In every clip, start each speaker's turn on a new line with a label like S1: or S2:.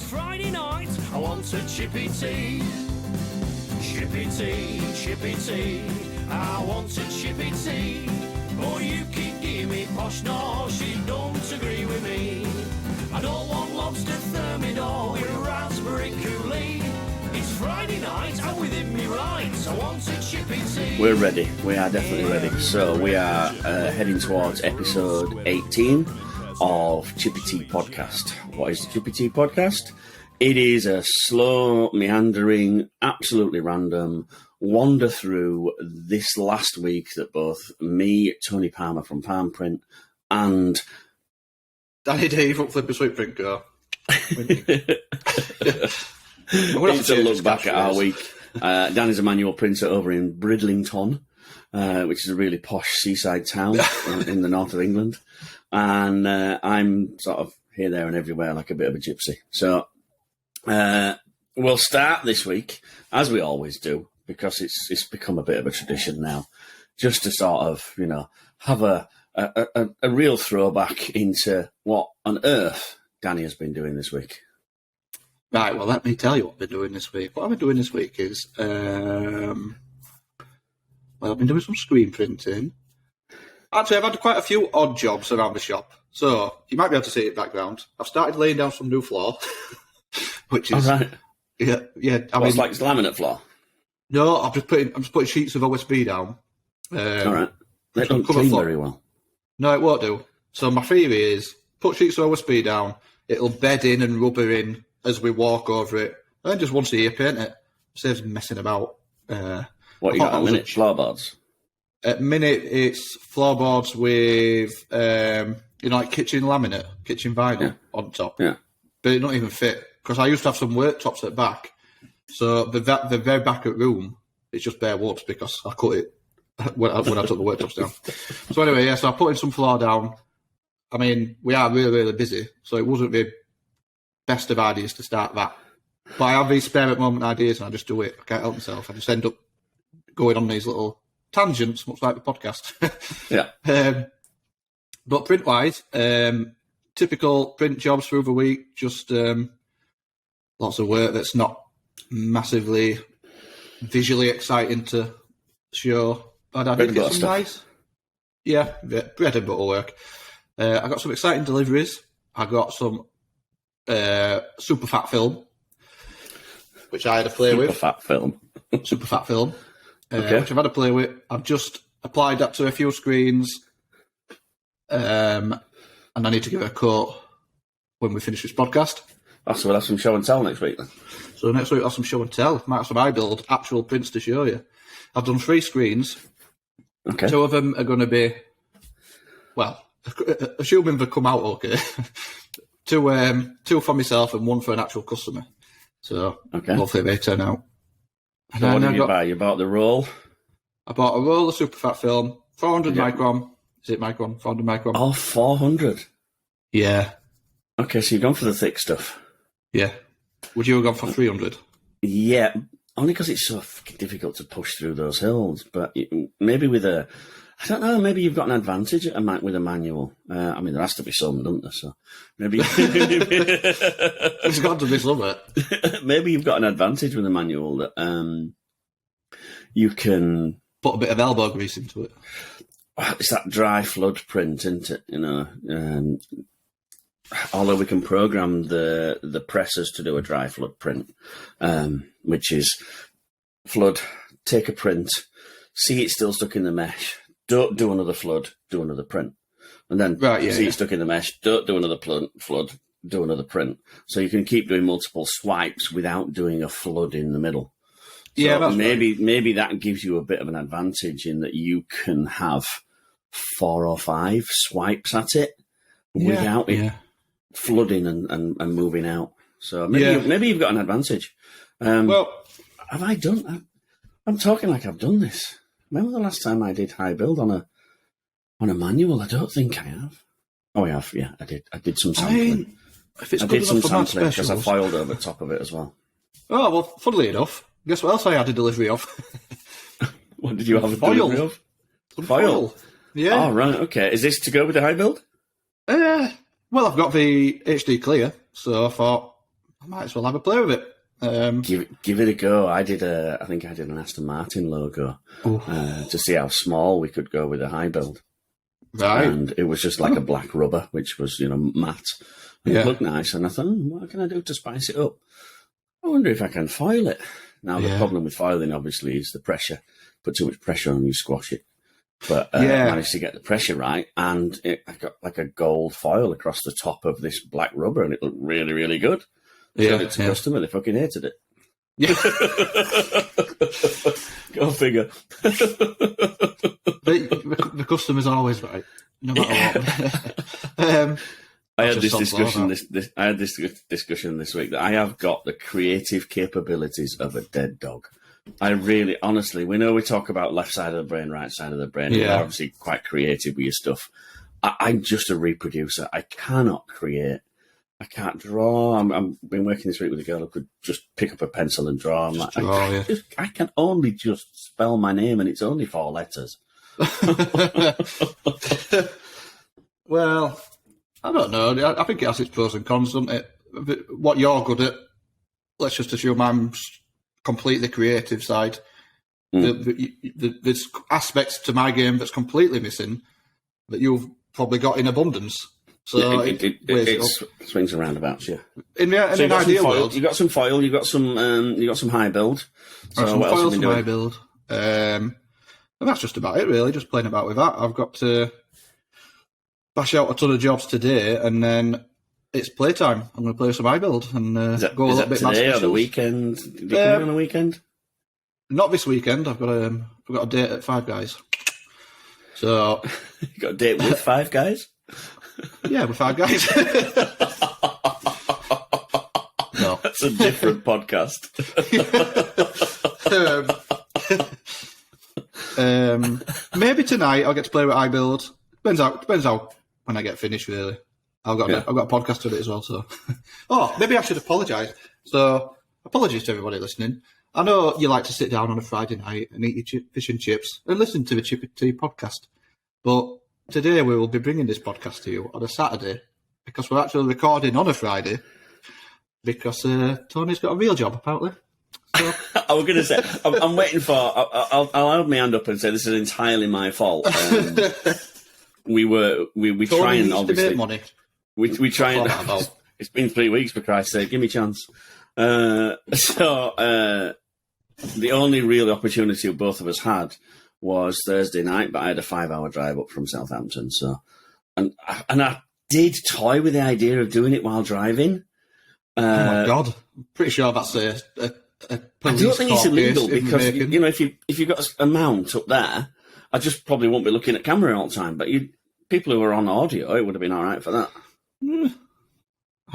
S1: Friday night, I want a Chippy Tea. Chippy Tea, Chippy Tea, I want a Chippy Tea. Oh, you can give me posh, no, she don't agree with me. I don't want lobster thermidor with raspberry coulis. It's Friday night, I'm within me rights, I want a Chippy Tea.
S2: We're ready, we are definitely ready. So we are heading towards episode 18 of Chippy Tee Podcast. What is the Chippy Tee Podcast? It is a slow, meandering, absolutely random wander through this last week that both me, Tony Palmer from Palm Print, and
S3: Danny Dave from Flipper Sweet Print go.
S2: It's a look back at our week. Danny's a manual printer over in Bridlington, which is a really posh seaside town in the north of England. And I'm sort of here, there and everywhere like a bit of a gypsy. So we'll start this week, as we always do, because it's become a bit of a tradition now, just to sort of, you know, have a real throwback into what on earth Danny has been doing this week.
S3: Right, well, let me tell you what I've been doing this week. What I've been doing this week is, I've been doing some screen printing. Actually, I've had quite a few odd jobs around the shop. So, you might be able to see it in the background. I've started laying down some new floor, which is...
S2: All right.
S3: Yeah.
S2: It's like laminate floor?
S3: No, I'm just putting sheets of OSB down.
S2: All right. They don't clean very well.
S3: No, it won't do. So my theory is, put sheets of OSB down, it'll bed in and rubber in as we walk over it, and then just once a year paint it. Saves messing about.
S2: What you got at the minute? Floorboards?
S3: At minute, it's floorboards with, like kitchen laminate, kitchen vinyl on top.
S2: Yeah.
S3: But it don't even fit, because I used to have some worktops at the back. So the very back of the room, it's just bare wood, because I cut it when I took the worktops down. So anyway, so I put in some floor down. I mean, we are really, really busy, so it wasn't the best of ideas to start that. But I have these spare at moment ideas, and I just do it. I can't help myself. I just end up going on these little tangents, much like the podcast.
S2: Yeah.
S3: But print-wise, typical print jobs through the week, just lots of work that's not massively visually exciting to show. But I did get some nice... Yeah, bread and butter work. I got some exciting deliveries. I got some super fat film, which I had to play with. Super fat film.
S2: Okay.
S3: Which I've had to play with. I've just applied that to a few screens, and I need to give it a coat when we finish this podcast.
S2: So we'll have some show and tell next week then.
S3: So next week I'll have some show and tell. Might have some iBuild actual prints to show you. I've done 3 screens.
S2: Okay.
S3: 2 of them are going to be, well, assuming they come out okay, 2 for myself and 1 for an actual customer. So hopefully they turn out. And
S2: so what did you buy? You bought the roll?
S3: I bought a roll of super fat film, 400 micron. Is it micron? 400 micron.
S2: Oh, 400?
S3: Yeah.
S2: Okay, so you've gone for the thick stuff.
S3: Yeah. Would you have gone for 300?
S2: Yeah, only because it's so fucking difficult to push through those hills. But maybe with I don't know, maybe you've got an advantage with a manual. I mean, there has to be some, doesn't there? So maybe...
S3: There's got to be some.
S2: Maybe you've got an advantage with a manual that you can...
S3: Put a bit of elbow grease into it.
S2: It's that dry flood print, isn't it? You know, although we can program the pressers to do a dry flood print, which is flood, take a print, see it still stuck in the mesh, don't do another flood, do another print. And then it stuck in the mesh, don't do another flood, do another print. So you can keep doing multiple swipes without doing a flood in the middle. So
S3: yeah,
S2: maybe that gives you a bit of an advantage in that you can have 4 or 5 swipes at it without it flooding and moving out. So maybe you've got an advantage.
S3: Well,
S2: have I done? I'm talking like I've done this. When was the last time I did high build on a manual? I don't think I have. Oh, I have. Yeah, I did. I did some sampling.
S3: If it's
S2: I did some sampling because I foiled over the top of it as well.
S3: Oh well, funnily enough, guess what else I had a delivery of?
S2: What did you have a delivery of? Foil.
S3: Yeah.
S2: Oh right. Okay. Is this to go with the high build?
S3: Well, I've got the HD clear, so I thought might as well have a play with it.
S2: Give it a go. I think I did an Aston Martin logo to see how small we could go with a high build.
S3: Right.
S2: And it was just like a black rubber, which was, matte. And it looked nice. And I thought, what can I do to spice it up? I wonder if I can foil it. Now, the problem with foiling, obviously, is the pressure. Put too much pressure on, you squash it. But I managed to get the pressure right, and I got like a gold foil across the top of this black rubber, and it looked really, really good. Showed it to the customer, they fucking hated it.
S3: Yeah.
S2: Go figure.
S3: The customer's always right, no matter what.
S2: I had this discussion. I had this discussion this week that I have got the creative capabilities of a dead dog. I really, honestly, we know we talk about left side of the brain, right side of the brain. You're obviously quite creative with your stuff. I'm just a reproducer. I cannot create. I can't draw. I'm been working this week with a girl who could just pick up a pencil and draw. I can only just spell my name, and it's only 4 letters.
S3: Well, I don't know. I think it has its pros and cons, doesn't it? What you're good at, let's just assume I'm completely creative side. There's aspects to my game that's completely missing that you've probably got in abundance. So
S2: it swings and roundabouts, yeah.
S3: In an ideal world,
S2: you got some foil, you got some high build. So
S3: some
S2: what else
S3: foil,
S2: have you
S3: some
S2: been
S3: high build, and that's just about it, really. Just playing about with that. I've got to bash out a ton of jobs today, and then it's playtime. I'm going to play some high build and go a little bit.
S2: Today or the weekend? Did you come in on the weekend?
S3: Not this weekend. I've got a date at Five Guys. So
S2: you got a date with Five Guys?
S3: Yeah, with Five Guys. No,
S2: that's a different podcast.
S3: Maybe tonight I'll get to play with iBuild. Depends how when I get finished. Really, I've got a podcast with it as well. So, maybe I should apologise. So, apologies to everybody listening. I know you like to sit down on a Friday night and eat your fish and chips and listen to the Chippy Tee podcast, but today we will be bringing this podcast to you on a Saturday because we're actually recording on a Friday because Tony's got a real job apparently. So.
S2: I was going to say, I'm waiting for. I'll hold my hand up and say this is entirely my fault. We try and obviously
S3: make money.
S2: We try and. It's been 3 weeks for Christ's sake. Give me a chance. The only real opportunity both of us had was Thursday night, but I had a 5-hour drive up from Southampton. So, and I did toy with the idea of doing it while driving.
S3: Oh my God! I'm pretty sure that's a
S2: I don't think it's illegal because if you've got a mount up there, I just probably won't be looking at camera all the time. But people who are on audio, it would have been all right for that.
S3: I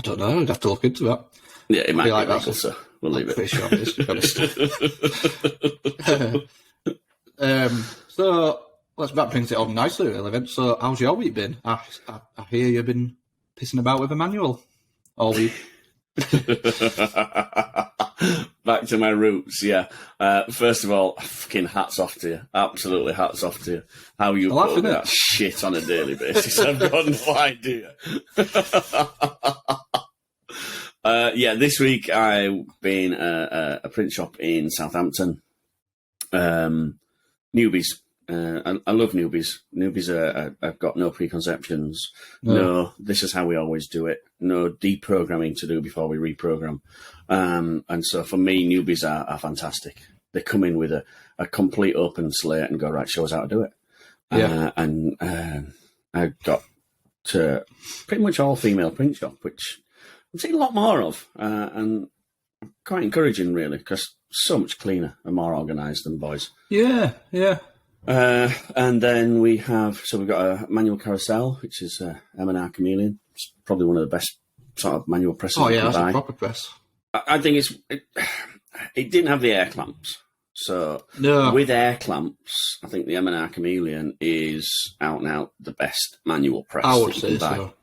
S3: don't know. I'd have to look into that.
S2: Yeah, it might be like illegal, so we'll leave it.
S3: Pretty sure it is, to be honest. So that brings it on nicely, really. So how's your week been? I hear you've been pissing about with a manual all week.
S2: Back to my roots, yeah. First of all, fucking hats off to you. Absolutely hats off to you. How you put that shit on a daily basis, I've got no idea. This week I've been a print shop in Southampton. Newbies. I love newbies. Newbies I've got no preconceptions. No, this is how we always do it. No deprogramming to do before we reprogram. And so for me, newbies are fantastic. They come in with a complete open slate and go, right, show us how to do it. I got to pretty much all female print shop, which I'm seeing a lot more of. And quite encouraging, really, because so much cleaner and more organised than boys.
S3: Yeah.
S2: And then we've got a manual carousel, which is M&R Chameleon. It's probably one of the best sort of manual presses.
S3: Oh yeah, that's a proper press.
S2: I think it didn't have the air clamps, so with air clamps, I think the M&R Chameleon is out and out the best manual press.
S3: I would say so.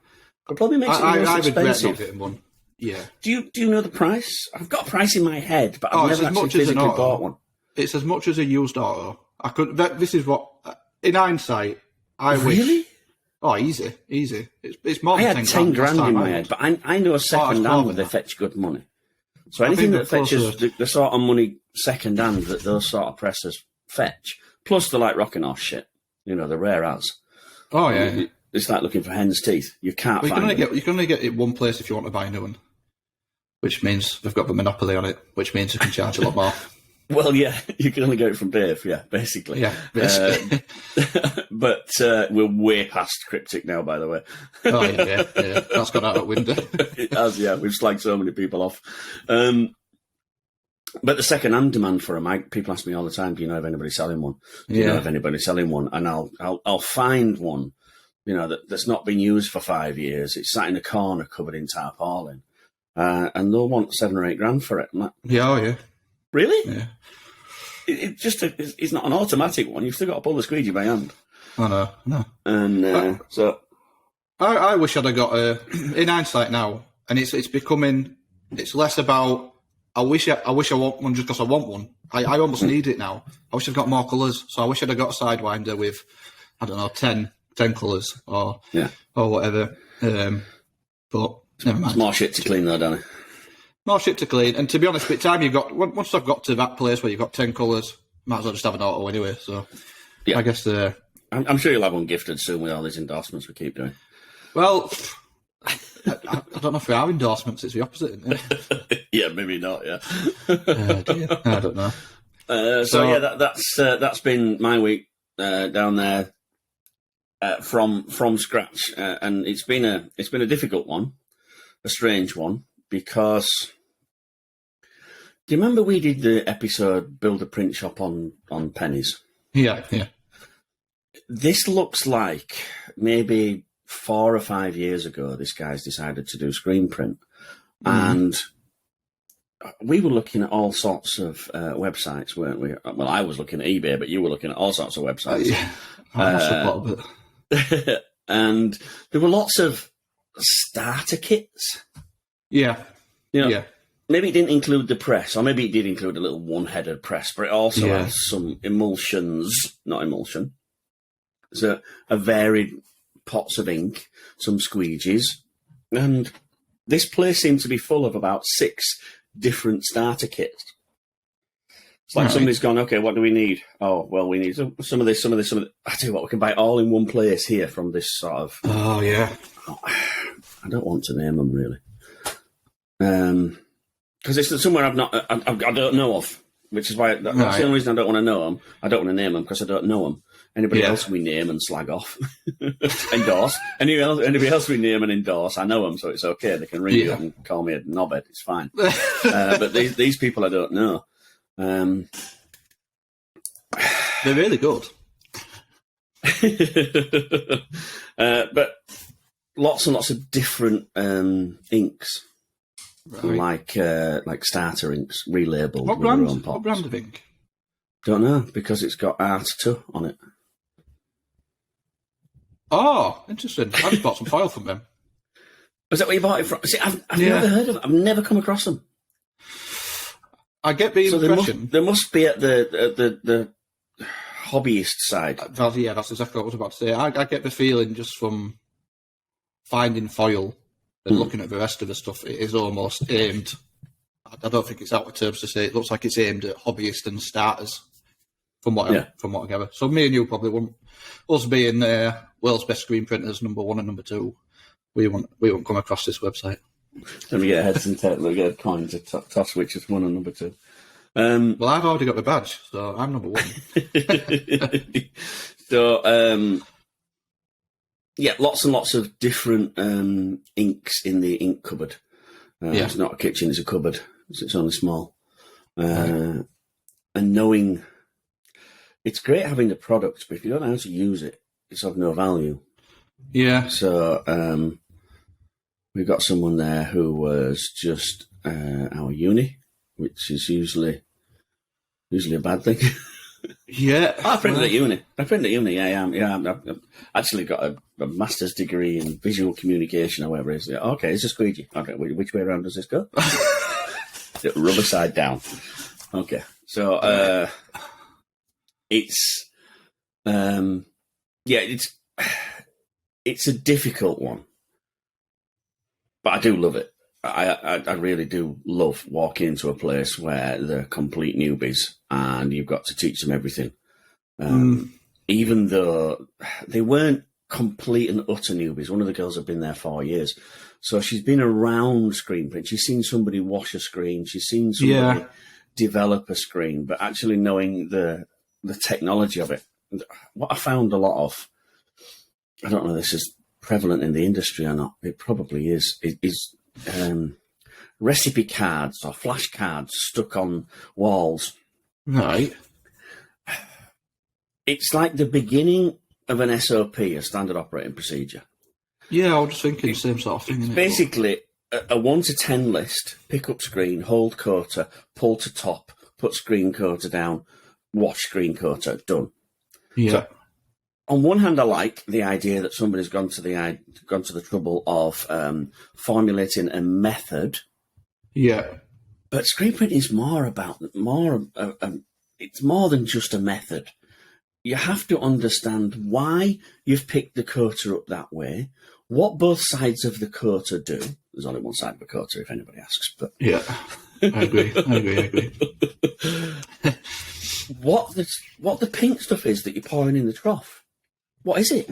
S2: It probably makes it the most expensive.
S3: Not getting one. Yeah.
S2: Do you know the price? I've got a price in my head, but I've never actually physically bought one.
S3: It's as much as a used auto. This is what, in hindsight, I wish.
S2: Really?
S3: Oh, easy. It's more than
S2: I had 10 grand in my head, but I know a second hand they fetch good money. So anything that
S3: think
S2: fetches the sort of money second hand that those sort of presses fetch, plus the like rocking horse shit, you know, the rare as.
S3: Oh yeah.
S2: It's like looking for hen's teeth. You can't
S3: Well,
S2: find them.
S3: you can only get it one place if you want to buy a new one, which means they've got the monopoly on it, which means you can charge a lot more.
S2: Well, yeah, you can only get it from Dave, yeah, basically.
S3: Yeah, basically.
S2: But we're way past cryptic now, by the way.
S3: Oh, yeah. That's gone out the window.
S2: It has, yeah. We've slagged so many people off. But the second-hand demand for them, people ask me all the time, do you know if anybody's selling one? Do you know if anybody's selling one? And I'll find one, you know, that's not been used for 5 years. It's sat in a corner covered in tarpaulin. And they'll want $7 or $8 for it. I'm like,
S3: Yeah.
S2: really?
S3: Yeah.
S2: It's not an automatic one. You've still got to pull the squeegee by hand.
S3: I know.
S2: And so
S3: I wish I'd have got in hindsight now, and it's becoming. It's less about. I wish I want one just because I want one. I almost need it now. I wish I'd got more colours. So I wish I'd have got a sidewinder with, I don't know, 10 colours or whatever. But never mind.
S2: It's more shit to clean though, Danny.
S3: More shit to clean. And to be honest, by the time once I've got to that place where you've got 10 colours, might as well just have an auto anyway. So
S2: yeah.
S3: I guess
S2: I'm sure you'll have one gifted soon with all these endorsements we keep doing.
S3: Well, I don't know if we are endorsements. It's the opposite, isn't it?
S2: Yeah, maybe not. Yeah.
S3: Dear. I don't know.
S2: So that's been my week down there from scratch, and it's been a difficult one, a strange one, because do you remember we did the episode Build a Print Shop on pennies?
S3: Yeah.
S2: This looks like maybe 4 or 5 years ago, this guy's decided to do screen print. And we were looking at all sorts of websites, weren't we? Well, I was looking at eBay, but you were looking at all sorts of websites.
S3: Yeah. I must have got a bit.
S2: And there were lots of starter kits.
S3: Yeah.
S2: You know,
S3: Yeah.
S2: maybe it didn't include the press, or maybe it did include a little one-headed press, but it also has some not emulsion. So a varied pots of ink, some squeegees, and this place seems to be full of about 6 different starter kits. It's like somebody's gone, okay, what do we need? Oh, well, we need some of this. I tell you what, we can buy it all in one place here from this sort of...
S3: Oh, yeah.
S2: I don't want to name them, really. Because it's somewhere I don't know of, which is why that's the only reason I don't want to know them. I don't want to name them because I don't know them. Anybody else we name and slag off, endorse. Anybody else we name and endorse, I know them, so it's okay. They can ring you up and call me a knobhead. It's fine. But these people I don't know.
S3: They're really good.
S2: But lots and lots of different inks, like starter inks, relabeled.
S3: What brand of ink?
S2: Don't know, because it's got Art 2 on it.
S3: Oh, interesting. I just bought some foil from them.
S2: Was that where you bought it from? See, I've never heard of them. I've never come across them.
S3: I get the impression...
S2: They must be at the hobbyist side.
S3: Yeah, that's exactly what I was about to say. I get the feeling just from finding foil and looking at the rest of the stuff, it is almost aimed... I don't think it's out of terms to say it looks like it's aimed at hobbyists and starters, from what I gather. So me and you probably won't... Us being world's best screen printers, number 1 and number 2, we won't come across this website.
S2: Let me get heads and tails. Look at coins to toss which is 1 and number 2.
S3: Well, I've already got the badge, so I'm number 1.
S2: So, lots and lots of different inks in the ink cupboard. It's not a kitchen, it's a cupboard. It's only small. And knowing... It's great having the product, but if you don't know how to use it, it's of no value.
S3: Yeah.
S2: So we've got someone there who was just our uni, which is usually a bad thing.
S3: Yeah.
S2: I printed at uni. I've actually got a master's degree in visual communication, however. It's okay, it's a squeegee. Okay, which way around does this go? Rubber side down. Okay. So it's a difficult one, but I do love it. I really do love walking into a place where they're complete newbies and you've got to teach them everything. Even though they weren't complete and utter newbies. One of the girls had been there 4 years. So she's been around screen print. She's seen somebody wash a screen. She's seen somebody develop a screen. But actually knowing the technology of it, what I found a lot of, I don't know if this is prevalent in the industry or not, it probably is recipe cards or flashcards stuck on walls.
S3: Right.
S2: It's like the beginning of an SOP, a standard operating procedure.
S3: Yeah, I was just thinking the same sort of thing.
S2: It's basically a 1 to 10 list, pick up screen, hold quarter, pull to top, put screen quarter down, watch screen quarter, done.
S3: Yeah.
S2: So, on one hand, I like the idea that somebody's gone to the trouble of formulating a method.
S3: Yeah.
S2: But screen print is it's more than just a method. You have to understand why you've picked the quarter up that way, what both sides of the quarter do. There's only one side of the quarter, if anybody asks. But
S3: yeah, I agree.
S2: What the pink stuff is that you're pouring in the trough. What is it?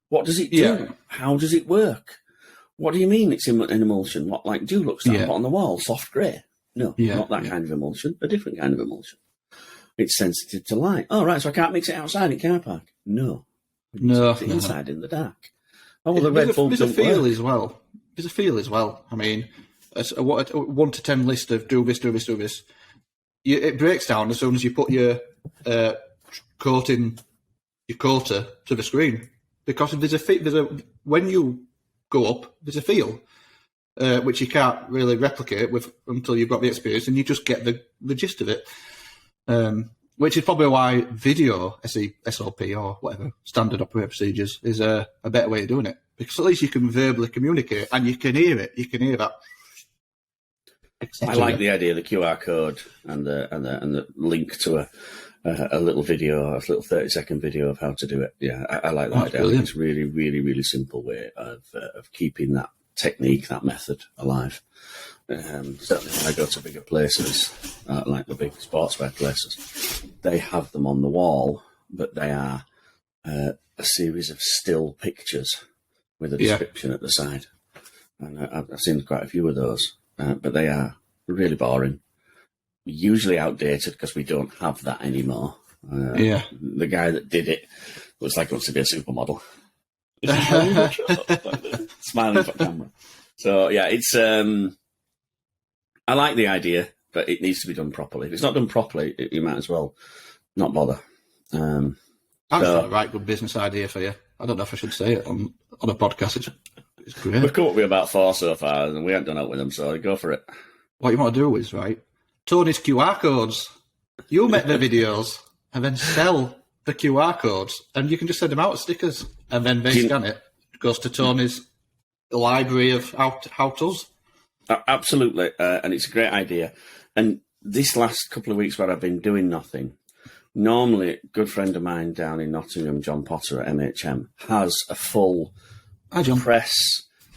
S2: What does it do?
S3: Yeah.
S2: How does it work? What do you mean it's in an emulsion? What, like Dulux that I put on the wall, soft grey? No, not that kind of emulsion, a different kind of emulsion. It's sensitive to light. Oh, right, so I can't mix it outside in car park? No. It's inside in the dark. Oh, well, the red bulb
S3: There's a feel as well. There's a feel as well. I mean, a 1 to 10 list of do this. It breaks down as soon as you put your quarter to the screen, because when you go up, there's a feel which you can't really replicate until you've got the experience, and you just get the gist of it. Which is probably why video SOP or whatever standard operating procedures is a better way of doing it, because at least you can verbally communicate and you can hear it. You can hear that.
S2: I like the idea of the QR code and the link to a little video, a little 30-second video of how to do it. Yeah, I like that idea. It's a really, really, really simple way of keeping that technique, that method alive. Certainly when I go to bigger places, like the big sportswear places, they have them on the wall, but they are a series of still pictures with a description at the side. And I've seen quite a few of those, but they are really boring, usually outdated because we don't have that anymore. The guy that did it looks like he wants to be a supermodel. Smiling for camera. So, yeah, it's... I like the idea, but it needs to be done properly. If it's not done properly, you might as well not bother.
S3: I've got a right good business idea for you. I don't know if I should say it on a podcast. It's great.
S2: We've come up with about 4 so far, and we haven't done out with them, so go for it.
S3: What you want to do is, right, Tony's QR codes. You make the videos and then sell the QR codes, and you can just send them out as stickers, and then they scan it. It goes to Tony's library of how-tos.
S2: Absolutely, and it's a great idea. And this last couple of weeks where I've been doing nothing, normally a good friend of mine down in Nottingham, John Potter at MHM, has a full press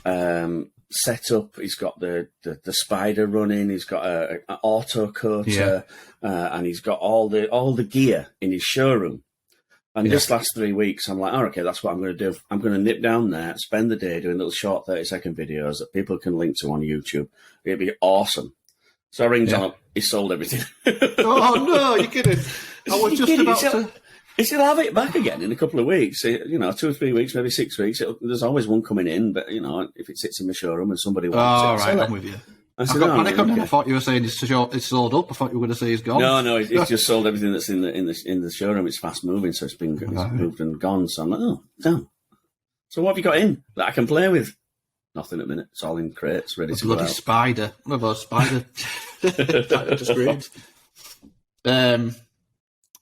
S2: set up. He's got the spider running. He's got an auto coater, and he's got all the gear in his showroom. And this last 3 weeks, I'm like, oh, okay, that's what I'm going to do. I'm going to nip down there, spend the day doing little short 30-second videos that people can link to on YouTube. It'd be awesome. So I ring John up. He sold everything.
S3: Oh, no, you're kidding. I was just about to...
S2: He'll have it back again in a couple of weeks. 2 or 3 weeks, maybe 6 weeks. There's always one coming in, but, if it sits in the showroom and somebody wants it...
S3: All right, I'm with you. I got panic on him. I thought you were saying it's sold up. I thought you were going to say he's gone.
S2: No, he's just sold everything that's in the showroom. It's fast moving, so it's moved and gone. So I'm like, oh, damn. So what have you got in that I can play with? Nothing at the minute. It's all in crates, ready to go out. Bloody
S3: spider. One of those spider screens. I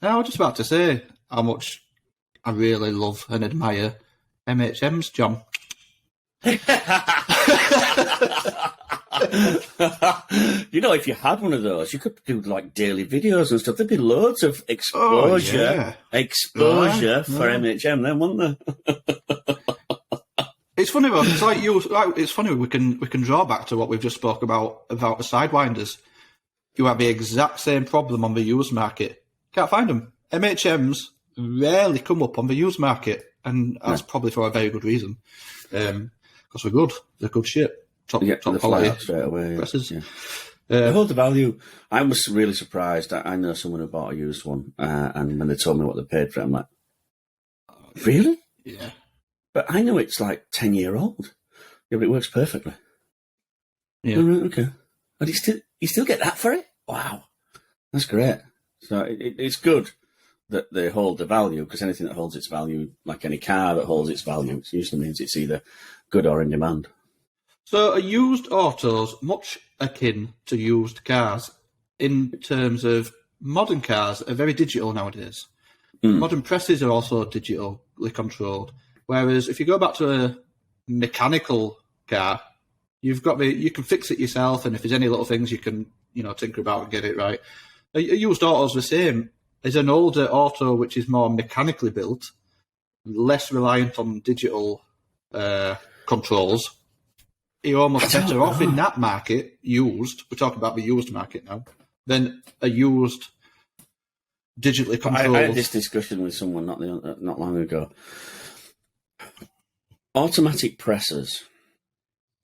S3: was just about to say how much I really love and admire MHM's, John.
S2: If you had one of those, you could do like daily videos and stuff. There'd be loads of exposure for MHM then, wouldn't there?
S3: It's funny though. It's like it's funny we can draw back to what we've just spoke about the sidewinders. You have the exact same problem on the used market. Can't find them. MHMs rarely come up on the used market, and that's probably for a very good reason. Because they're good. They're good shit. Top quality
S2: straight away.
S3: Presses.
S2: Yeah. They hold the value. I was really surprised. I know someone who bought a used one, and when they told me what they paid for it, I'm like, really?
S3: Yeah.
S2: But I know it's like 10-year-old. Yeah, but it works perfectly.
S3: Yeah.
S2: Oh, right, okay. And you still get that for it? Wow. That's great. So it's good that they hold the value, because anything that holds its value, like any car that holds its value, it usually means it's either good or in demand.
S3: So are used autos much akin to used cars in terms of modern cars are very digital nowadays? Modern presses are also digitally controlled. Whereas if you go back to a mechanical car, you can fix it yourself, and if there's any little things you can, tinker about and get it right. A used auto's the same. As an older auto which is more mechanically built, less reliant on digital controls, you're almost better off in that market, used. We're talking about the used market now, than a used digitally controlled.
S2: I had this discussion with someone not long ago. Automatic presses.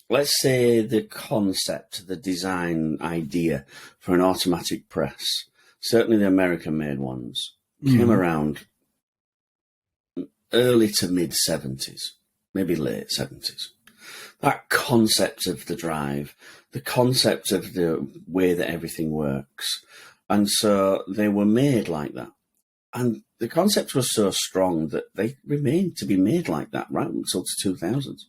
S2: Let's say the concept, the design idea for an automatic press, certainly the American-made ones, came around early to mid-70s, maybe late 70s. That concept of the drive, the concept of the way that everything works. And so they were made like that. And the concept was so strong that they remained to be made like that right until the 2000s.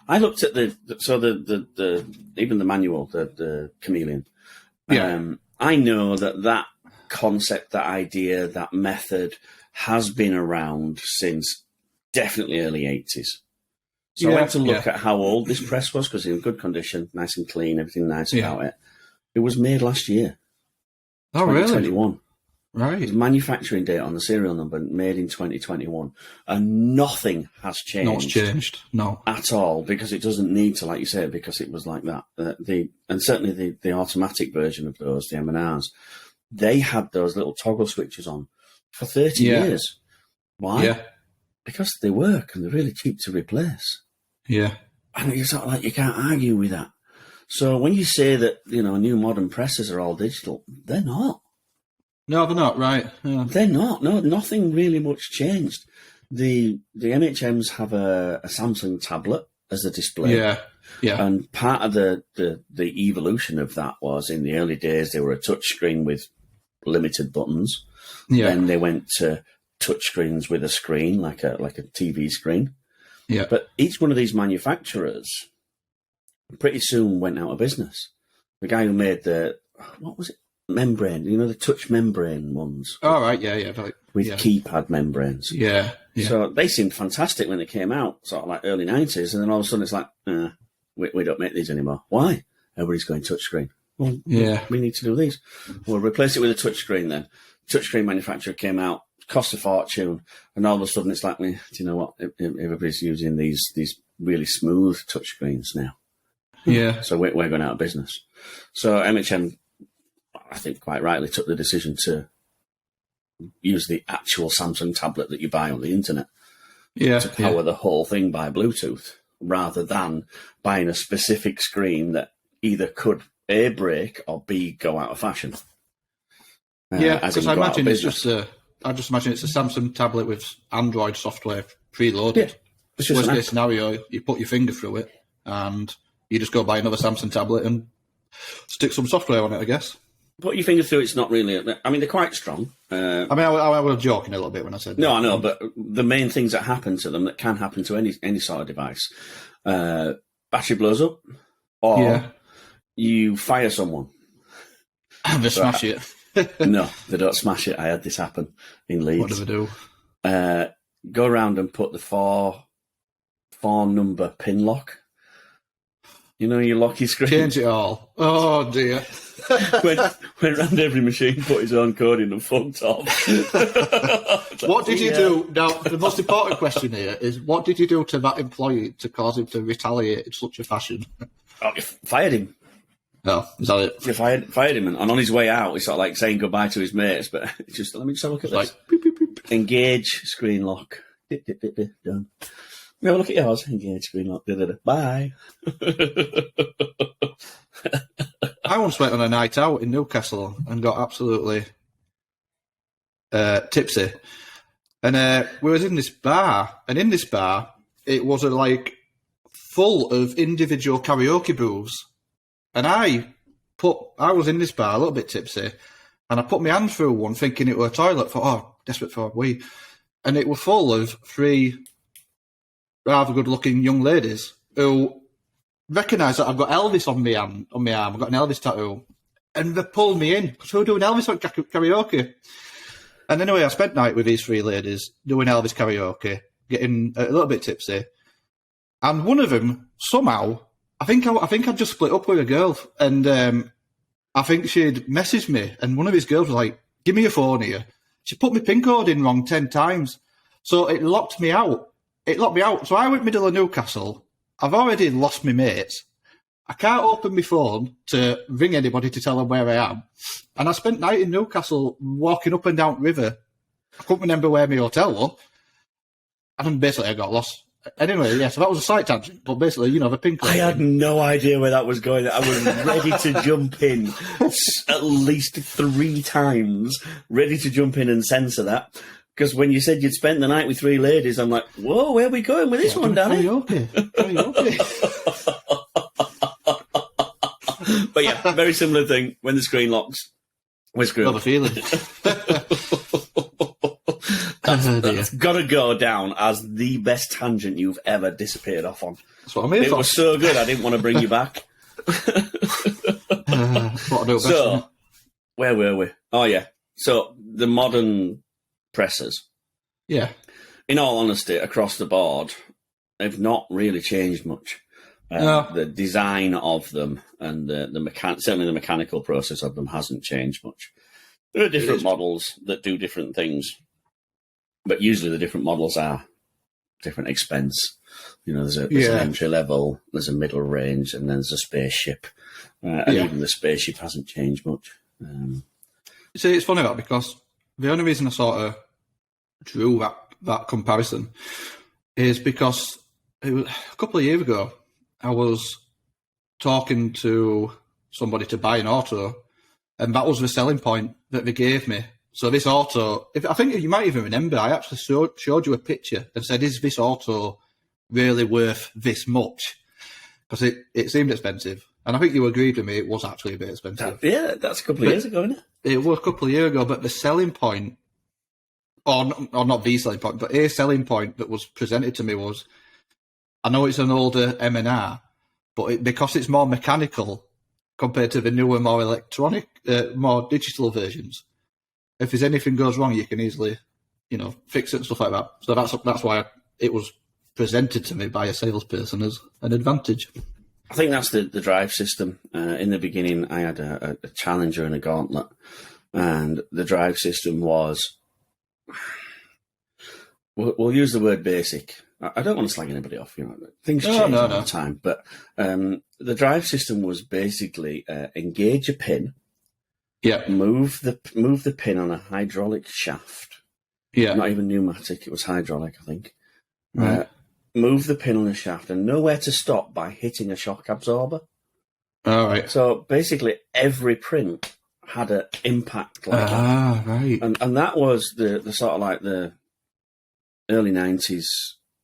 S2: I looked at the even the manual, the Chameleon.
S3: Yeah.
S2: I know that concept, that idea, that method has been around since definitely early 80s. So I went to look at how old this press was, because it's in good condition, nice and clean, everything nice about it. It was made last year.
S3: Oh, really?
S2: 2021.
S3: Right.
S2: There's manufacturing date on the serial number, made in 2021, and nothing has changed.
S3: Not changed, no.
S2: At all, because it doesn't need to, like you said, because it was like that. And certainly the automatic version of those, the M&Rs, they had those little toggle switches on for 30 years. Why?
S3: Yeah.
S2: Because they work and they're really cheap to replace.
S3: Yeah.
S2: And it's sort of like, you can't argue with that. So when you say that, new modern presses are all digital, they're not.
S3: No, they're not, right. Yeah.
S2: They're not. No, nothing really much changed. The MHMs have a Samsung tablet as a display.
S3: Yeah. Yeah.
S2: And part of the evolution of that was, in the early days, they were a touch screen with limited buttons.
S3: Yeah.
S2: Then they went to touch screens with a screen, like a TV screen.
S3: Yeah.
S2: But each one of these manufacturers pretty soon went out of business. The guy who made what was it? Membrane, the touch membrane ones.
S3: Oh, right, yeah.
S2: With keypad membranes.
S3: Yeah.
S2: So they seemed fantastic when they came out, sort of like early 90s, and then all of a sudden it's like, we don't make these anymore. Why? Everybody's going touchscreen. Well, we need to do these. We'll replace it with a touchscreen then. Touchscreen manufacturer came out, cost a fortune, and all of a sudden it's like, do you know what? Everybody's using these really smooth touchscreens now.
S3: Yeah.
S2: So we're going out of business. So MHM, I think quite rightly, took the decision to use the actual Samsung tablet that you buy on the internet to power the whole thing by Bluetooth, rather than buying a specific screen that either could A, break, or B, go out of fashion.
S3: Because I imagine it's just a Samsung tablet with Android software preloaded.
S2: Yeah, it's just
S3: worst case scenario, you put your finger through it and you just go buy another Samsung tablet and stick some software on it, I guess.
S2: Put your finger through, it's not really... I mean, they're quite strong.
S3: I was joking a little bit when I said that.
S2: No, I know, but the main things that happen to them, that can happen to any sort of device, battery blows up, or you fire someone.
S3: They smash it.
S2: No, they don't smash it. I had this happen in Leeds.
S3: What do they do?
S2: Go around and put the four number pin lock. You lock your screen.
S3: Change it all. Oh, dear.
S2: went round every machine, put his own code in and fucked off.
S3: What did you do? Now, the most important question here is, what did you do to that employee to cause him to retaliate in such a fashion?
S2: Oh, you fired him.
S3: Oh, is that it?
S2: You fired him, and on his way out, he's sort of like saying goodbye to his mates, but just let me just have a look at this.
S3: Like, beep, beep, beep.
S2: Engage, screen lock. Dip, dip, dip, dip, done. Let me have a look at yours. Engage, screen lock. Bye.
S3: I once went on a night out in Newcastle and got absolutely tipsy. And we was in this bar, and in this bar, it was like full of individual karaoke booths. And I was in this bar a little bit tipsy, and I put my hand through one thinking it were a toilet desperate for a wee. And it was full of 3 rather good-looking young ladies who recognised that I've got Elvis on my arm. I've got an Elvis tattoo. And they pulled me in, because we were doing Elvis on karaoke. And anyway, I spent night with these 3 ladies doing Elvis karaoke, getting a little bit tipsy. And one of them, somehow, I think I'd just split up with a girl. And I think she'd messaged me, and one of his girls was like, give me your phone here. She put my PIN code in wrong 10 times. So it locked me out. So I went middle of Newcastle. I've already lost my mates. I can't open my phone to ring anybody to tell them where I am. And I spent night in Newcastle walking up and down the river. I couldn't remember where my hotel was. And basically I got lost. Anyway, yeah, so that was a slight tangent. But basically, the PIN code.
S2: I had no idea where that was going. I was ready to jump in at least 3 times, ready to jump in and censor that. Because when you said you'd spent the night with 3 ladies, I'm like, whoa, where are we going with this one, Danny?
S3: Karaoke.
S2: But yeah, very similar thing. When the screen locks, we're screwed.
S3: Got a feeling.
S2: That's got to go down as the best tangent you've ever disappeared off on.
S3: That's what I'm here for.
S2: It was so good, I didn't want to bring you back. So, where were we? Oh, yeah. So, the modern pressers.
S3: Yeah.
S2: In all honesty, across the board, they've not really changed much.
S3: No.
S2: The design of them and certainly the mechanical process of them hasn't changed much. There are different models that do different things, but usually the different models are different expense. There's an entry level, there's a middle range, and then there's a spaceship. And even the spaceship hasn't changed much.
S3: See, it's funny because the only reason I sort of drew that comparison is because it was a couple of years ago, I was talking to somebody to buy an auto, and that was the selling point that they gave me. So this auto, I think you might even remember, I actually showed you a picture and said, is this auto really worth this much? Because it seemed expensive. And I think you agreed with me, it was actually a bit expensive.
S2: That's a couple of years ago, isn't it?
S3: It was a couple of years ago, but the selling point, or not the selling point, but a selling point that was presented to me was, I know it's an older M&R, but because it's more mechanical compared to the newer, more electronic, more digital versions, if there's anything goes wrong, you can easily, fix it and stuff like that. So that's why it was presented to me by a salesperson as an advantage.
S2: I think that's the drive system. In the beginning, I had a Challenger and a Gauntlet, and the drive system was, we'll use the word basic. I don't want to slag anybody off, things change all the time, but the drive system was basically engage a pin, move the pin on a hydraulic shaft, not even pneumatic, it was hydraulic, I think.
S3: Right.
S2: Move the pin on the shaft and know where to stop by hitting a shock absorber.
S3: All right.
S2: So basically, every print had an impact like that.
S3: Right.
S2: And that was the sort of like the early 90s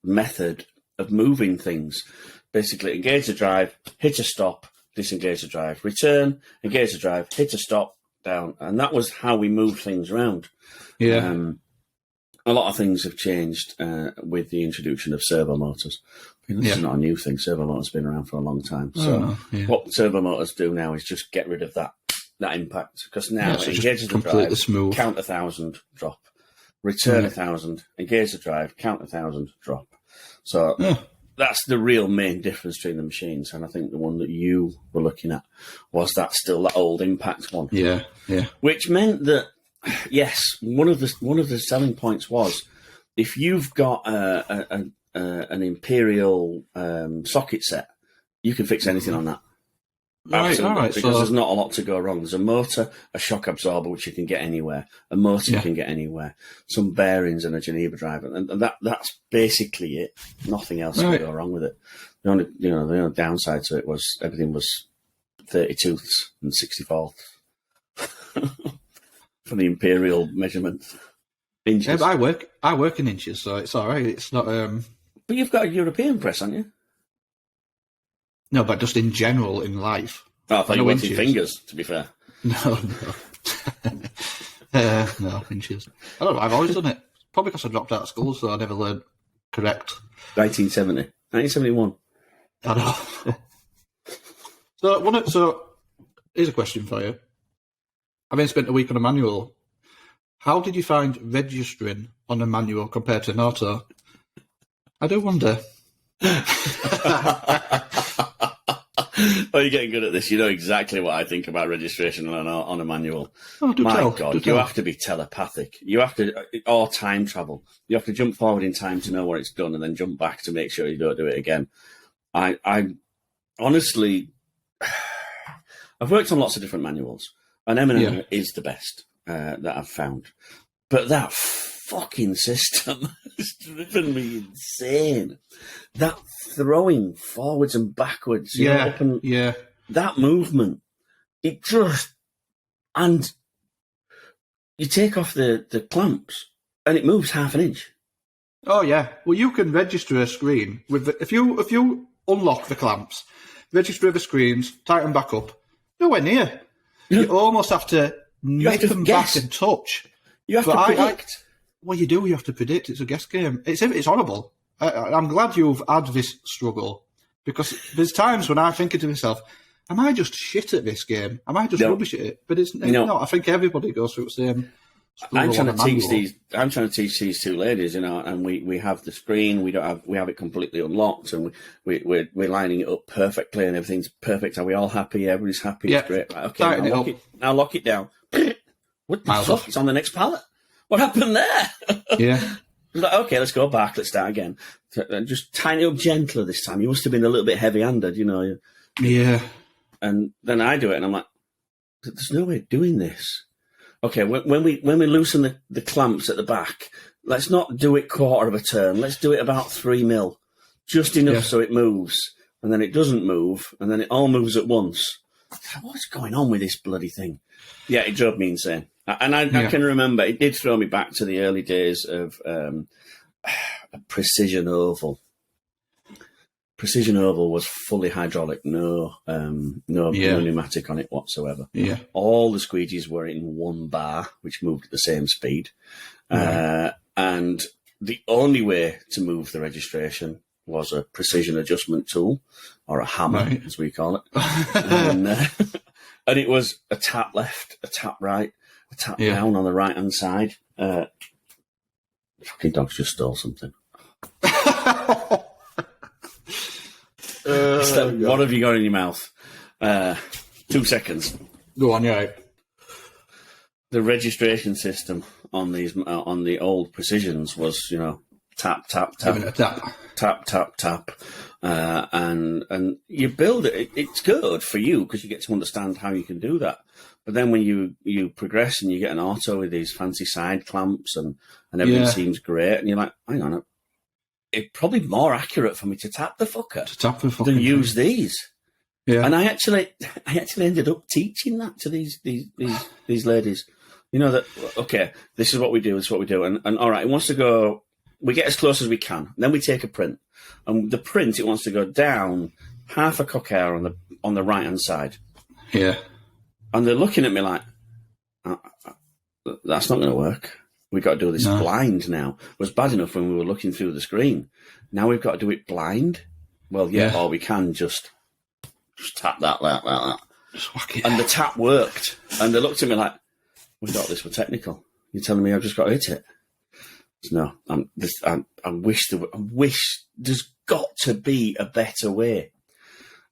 S2: method of moving things. Basically, engage the drive, hit a stop, disengage the drive, return, engage the drive, hit a stop, down. And that was how we moved things around.
S3: Yeah.
S2: A lot of things have changed with the introduction of servo motors. This is not a new thing. Servo motors have been around for a long time. So what servo motors do now is just get rid of that impact. Because now it engages the drive,
S3: smooth.
S2: Count 1,000, drop. Return 1,000, engage the drive, count 1,000, drop. So that's the real main difference between the machines. And I think the one that you were looking at was that old Impact one.
S3: Yeah.
S2: Which meant that, yes, one of the selling points was if you've got an Imperial socket set, you can fix anything on that.
S3: Right, all right.
S2: Because there's not a lot to go wrong. There's a motor, a shock absorber, which you can get anywhere. A motor you can get anywhere. Some bearings and a Geneva drive, and that's basically it. Nothing else can go wrong with it. The only downside to it was everything was 32ths and 64ths for the Imperial measurement. Inches.
S3: Yeah, but I work in inches, so it's all right. It's not.
S2: But you've got a European press, haven't you?
S3: No, but just in general in life.
S2: Oh, I thought you went in fingers, to be fair.
S3: No. No, inches. I don't know, I've always done it. Probably because I dropped out of school, so I never learned correct.
S2: 1970. 1971.
S3: I know. So, here's a question for you. Having spent a week on a manual, how did you find registering on a manual compared to an auto? I do wonder.
S2: Oh, you're getting good at this. You know exactly what I think about registration on a manual.
S3: Oh,
S2: My God, you have to be telepathic. You have to, or time travel. You have to jump forward in time to know what it's done and then jump back to make sure you don't do it again. I honestly, I've worked on lots of different manuals, and M&M is the best that I've found. But that fucking system has driven me insane. That throwing forwards and backwards, that movement, it just, and you take off the clamps and it moves half an inch.
S3: Oh yeah, well you can register a screen with if you unlock the clamps, register the screens, tighten back up. Nowhere near. You almost have to nip them back and touch.
S2: You have to predict.
S3: Well, you do. You have to predict. It's a guess game. It's horrible. I'm glad you've had this struggle because there's times when I'm thinking to myself, am I just shit at this game? Am I just rubbish at it? But it's not. I think everybody goes through the same.
S2: I'm trying to teach these two ladies, and we have the screen. We have it completely unlocked, and we're lining it up perfectly, and everything's perfect. Are we all happy? Everybody's happy. It's great. Right, okay, now lock it down. What the fuck? It's on the next pallet. What happened there?
S3: Yeah.
S2: Like, okay, let's go back. Let's start again. Just tiny up gentler this time. You must have been a little bit heavy-handed,
S3: Yeah.
S2: And then I do it, and I'm like, there's no way of doing this. Okay, when we loosen the clamps at the back, let's not do it quarter of a turn. Let's do it about 3 mil, just enough so it moves, and then it doesn't move, and then it all moves at once. What's going on with this bloody thing? Yeah, it drove me insane. And I can remember, it did throw me back to the early days of a Precision Oval. Precision Oval was fully hydraulic, no pneumatic on it whatsoever.
S3: Yeah.
S2: All the squeegees were in one bar, which moved at the same speed. And the only way to move the registration was a precision adjustment tool, or a hammer, as we call it. And it was a tap left, a tap right, a tap down on the right-hand side. Fucking dogs just stole something. What have you got in your mouth? 2 seconds.
S3: Go on, you're right.
S2: The registration system on these on the old Precisions was, tap, tap, tap, tap, tap, tap, and you build it. It's good for you because you get to understand how you can do that. But then when you progress and you get an auto with these fancy side clamps and everything seems great, and you're like, hang on, it's probably more accurate for me to tap the fucker than use these. Yeah. And I actually ended up teaching that to these ladies. That okay, this is what we do, and all right, it wants to go. We get as close as we can, then we take a print, and the print it wants to go down half a cock hair on the right hand side.
S3: Yeah.
S2: And they're looking at me like, that's not going to work. We've got to do this blind now. It was bad enough when we were looking through the screen. Now we've got to do it blind. Well, or we can just tap that.
S3: Just whack it.
S2: And the tap worked. And they looked at me like, we thought this were technical. You're telling me I've just got to hit it? No, I wish there's got to be a better way.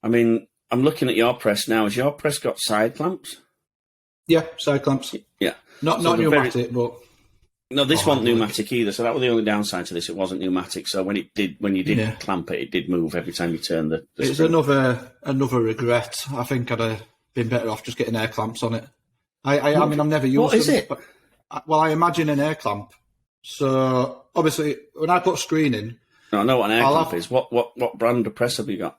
S2: I mean, I'm looking at your press now. Has your press got side clamps?
S3: Yeah, side clamps.
S2: Yeah.
S3: Not pneumatic, but...
S2: No, this wasn't pneumatic either, so that was the only downside to this. It wasn't pneumatic, so when you did clamp it, it did move every time you turned the
S3: It's
S2: spring.
S3: another regret. I think I'd have been better off just getting air clamps on it. I mean, I've never used them.
S2: What is it?
S3: But, I imagine an air clamp. So, obviously, when I put a screen in...
S2: No, I know what an air clamp is. What brand of press have you got?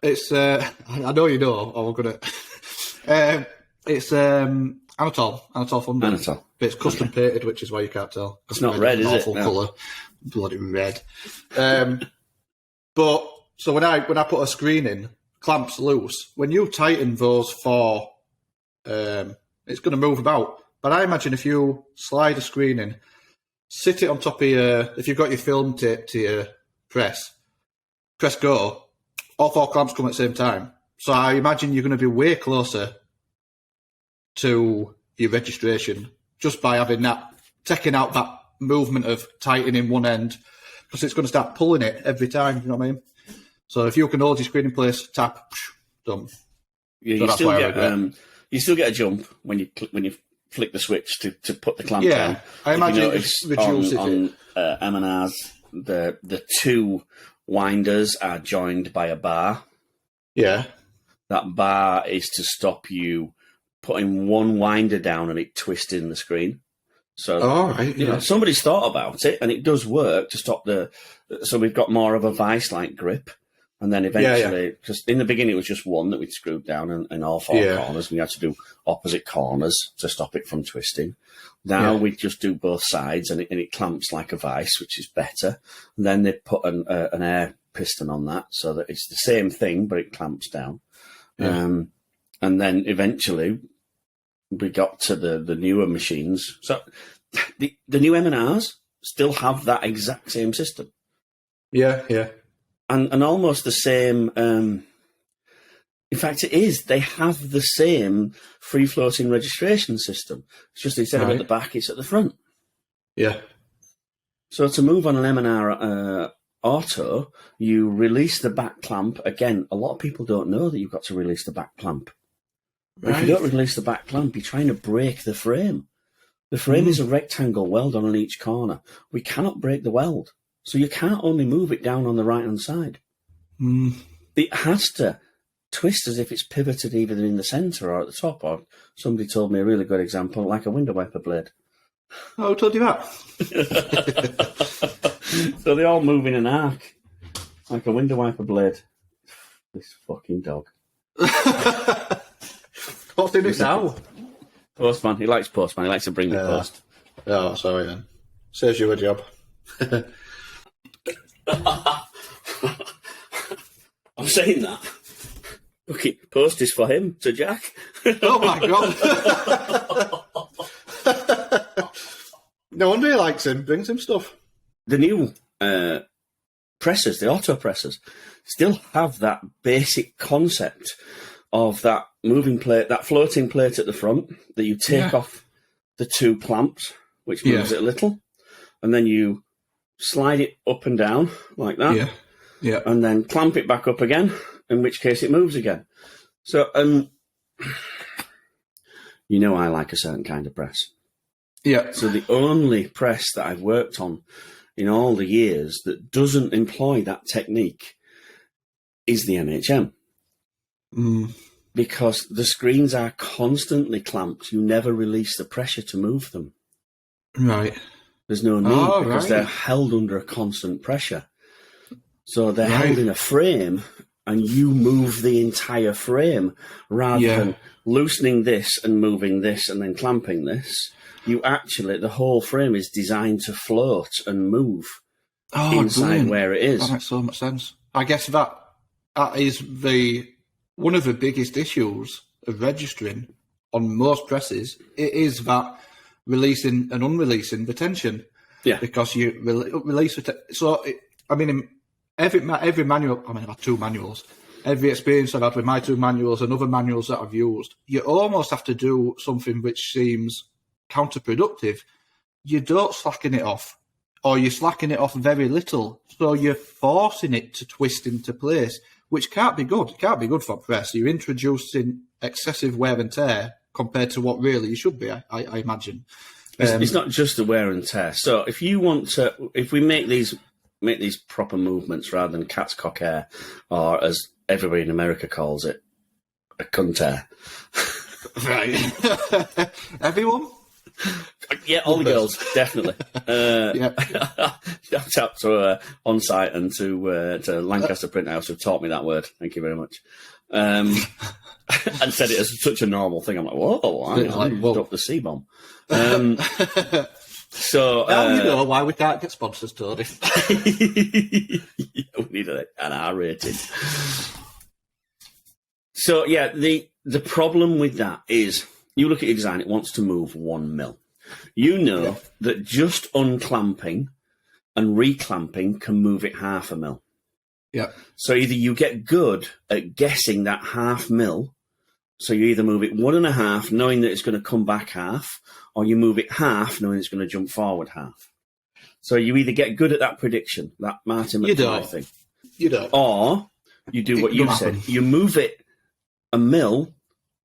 S3: It's... I know you know, I'm going to... it's Anatol Thunder.
S2: Anatol.
S3: But it's custom painted, which is why you can't tell.
S2: It's not red, is it?
S3: Awful colour. Bloody red. But, so when I put a screen in, clamps loose, when you tighten those four, it's going to move about. But I imagine if you slide a screen in, sit it on top of if you've got your film tape to your press go, all four clamps come at the same time. So I imagine you're going to be way closer to your registration just by having that, taking out that movement of tightening one end, because it's going to start pulling it every time, you know what I mean? So if you can hold your screen in place, tap, done.
S2: Yeah,
S3: so
S2: you still get a jump when you flick the switch to put the clamp down.
S3: I imagine it reduces
S2: on M&Rs, the two winders are joined by a bar.
S3: Yeah.
S2: That bar is to stop you putting one winder down and it twisting the screen. So, somebody's thought about it, and it does work to stop so we've got more of a vice-like grip. And then eventually, because in the beginning it was just one that we'd screwed down in all four corners, and we had to do opposite corners to stop it from twisting. Now we just do both sides, and it clamps like a vice, which is better. And then they put an air piston on that, so that it's the same thing, but it clamps down. Yeah. And then eventually we got to the newer machines. So the new M&Rs still have that exact same system.
S3: Yeah, yeah.
S2: And almost the same. In fact, it is. They have the same free-floating registration system. It's just instead of at the back, it's at the front.
S3: Yeah.
S2: So to move on an M&R auto, you release the back clamp. Again, a lot of people don't know that you've got to release the back clamp. Right. If you don't release the back clamp, you're trying to break the frame. The frame is a rectangle weld on each corner. We cannot break the weld. So you can't only move it down on the right-hand side. It has to twist as if it's pivoted either in the centre or at the top. Or somebody told me a really good example, like a window wiper blade.
S3: Oh, who told you that?
S2: So they all move in an arc, like a window wiper blade. This fucking dog.
S3: What's doing this now?
S2: Postman. He likes postman. He likes to bring the post.
S3: Oh, sorry then. Saves you a job.
S2: I'm saying that. Okay, post is for him, to Jack.
S3: Oh my god. No wonder he likes him. Brings him stuff.
S2: The new pressers, the auto pressers, still have that basic concept of that moving plate, that floating plate at the front that you take off the two clamps, which moves it a little, and then you slide it up and down like that, and then clamp it back up again, in which case it moves again. So, you know I like a certain kind of press.
S3: Yeah.
S2: So the only press that I've worked on in all the years that doesn't employ that technique is the MHM. Because the screens are constantly clamped. You never release the pressure to move them.
S3: Right.
S2: There's no need because they're held under a constant pressure. So they're held in a frame and you move the entire frame rather than loosening this and moving this and then clamping this. You actually, the whole frame is designed to float and move inside where it is.
S3: That makes so much sense. I guess that is one of the biggest issues of registering on most presses. It is that releasing and unreleasing the tension. Yeah. Because you release it. So, in every manual, I've had two manuals. Every experience I've had with my two manuals and other manuals that I've used, you almost have to do something which seems counterproductive. You don't slacken it off or you're slacking it off very little. So you're forcing it to twist into place, which can't be good. It can't be good for press. You're introducing excessive wear and tear compared to what really you should be, I imagine.
S2: It's not just the wear and tear. So if we make these proper movements rather than cat's cock air, or as everybody in America calls it, a cunt air.
S3: Right. Everyone?
S2: Yeah, all the girls, definitely. Shout out to On Site and to Lancaster Print House who've taught me that word. Thank you very much. And said it as such a normal thing. I'm like, whoa, I dropped the C-bomb. So
S3: now you know why we can't get sponsors, Tony.
S2: We need an R rating. So yeah, the problem with that is you look at your design, it wants to move 1 mil. You know that just unclamping and reclamping can move it 0.5 mil.
S3: Yeah.
S2: So either you get good at guessing that 0.5 mil, so you either move it 1.5, knowing that it's going to come back 0.5, or you move it 0.5, knowing it's going to jump forward 0.5. So you either get good at that prediction, that Martin McFly thing.
S3: You don't.
S2: Or you do what you said. You move it 1 mil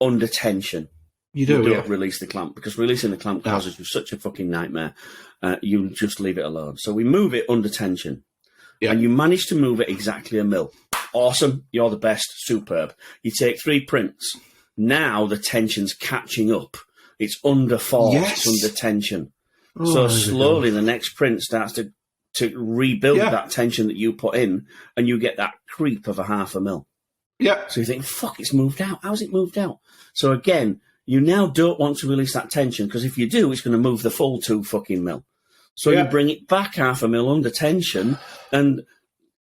S2: under tension. You don't release the clamp, because releasing the clamp causes you such a fucking nightmare. You just leave it alone. So we move it under tension. Yeah. And you manage to move it exactly 1 mil. Awesome. You're the best. Superb. You take 3 prints. Now the tension's catching up. It's under force. It's under tension. So slowly the next print starts to rebuild that tension that you put in, and you get that creep of 0.5 mil.
S3: Yeah.
S2: So you think, fuck, it's moved out. How's it moved out? So again, you now don't want to release that tension, because if you do, it's going to move the full 2 fucking mil. So you bring it back 0.5 mil under tension, and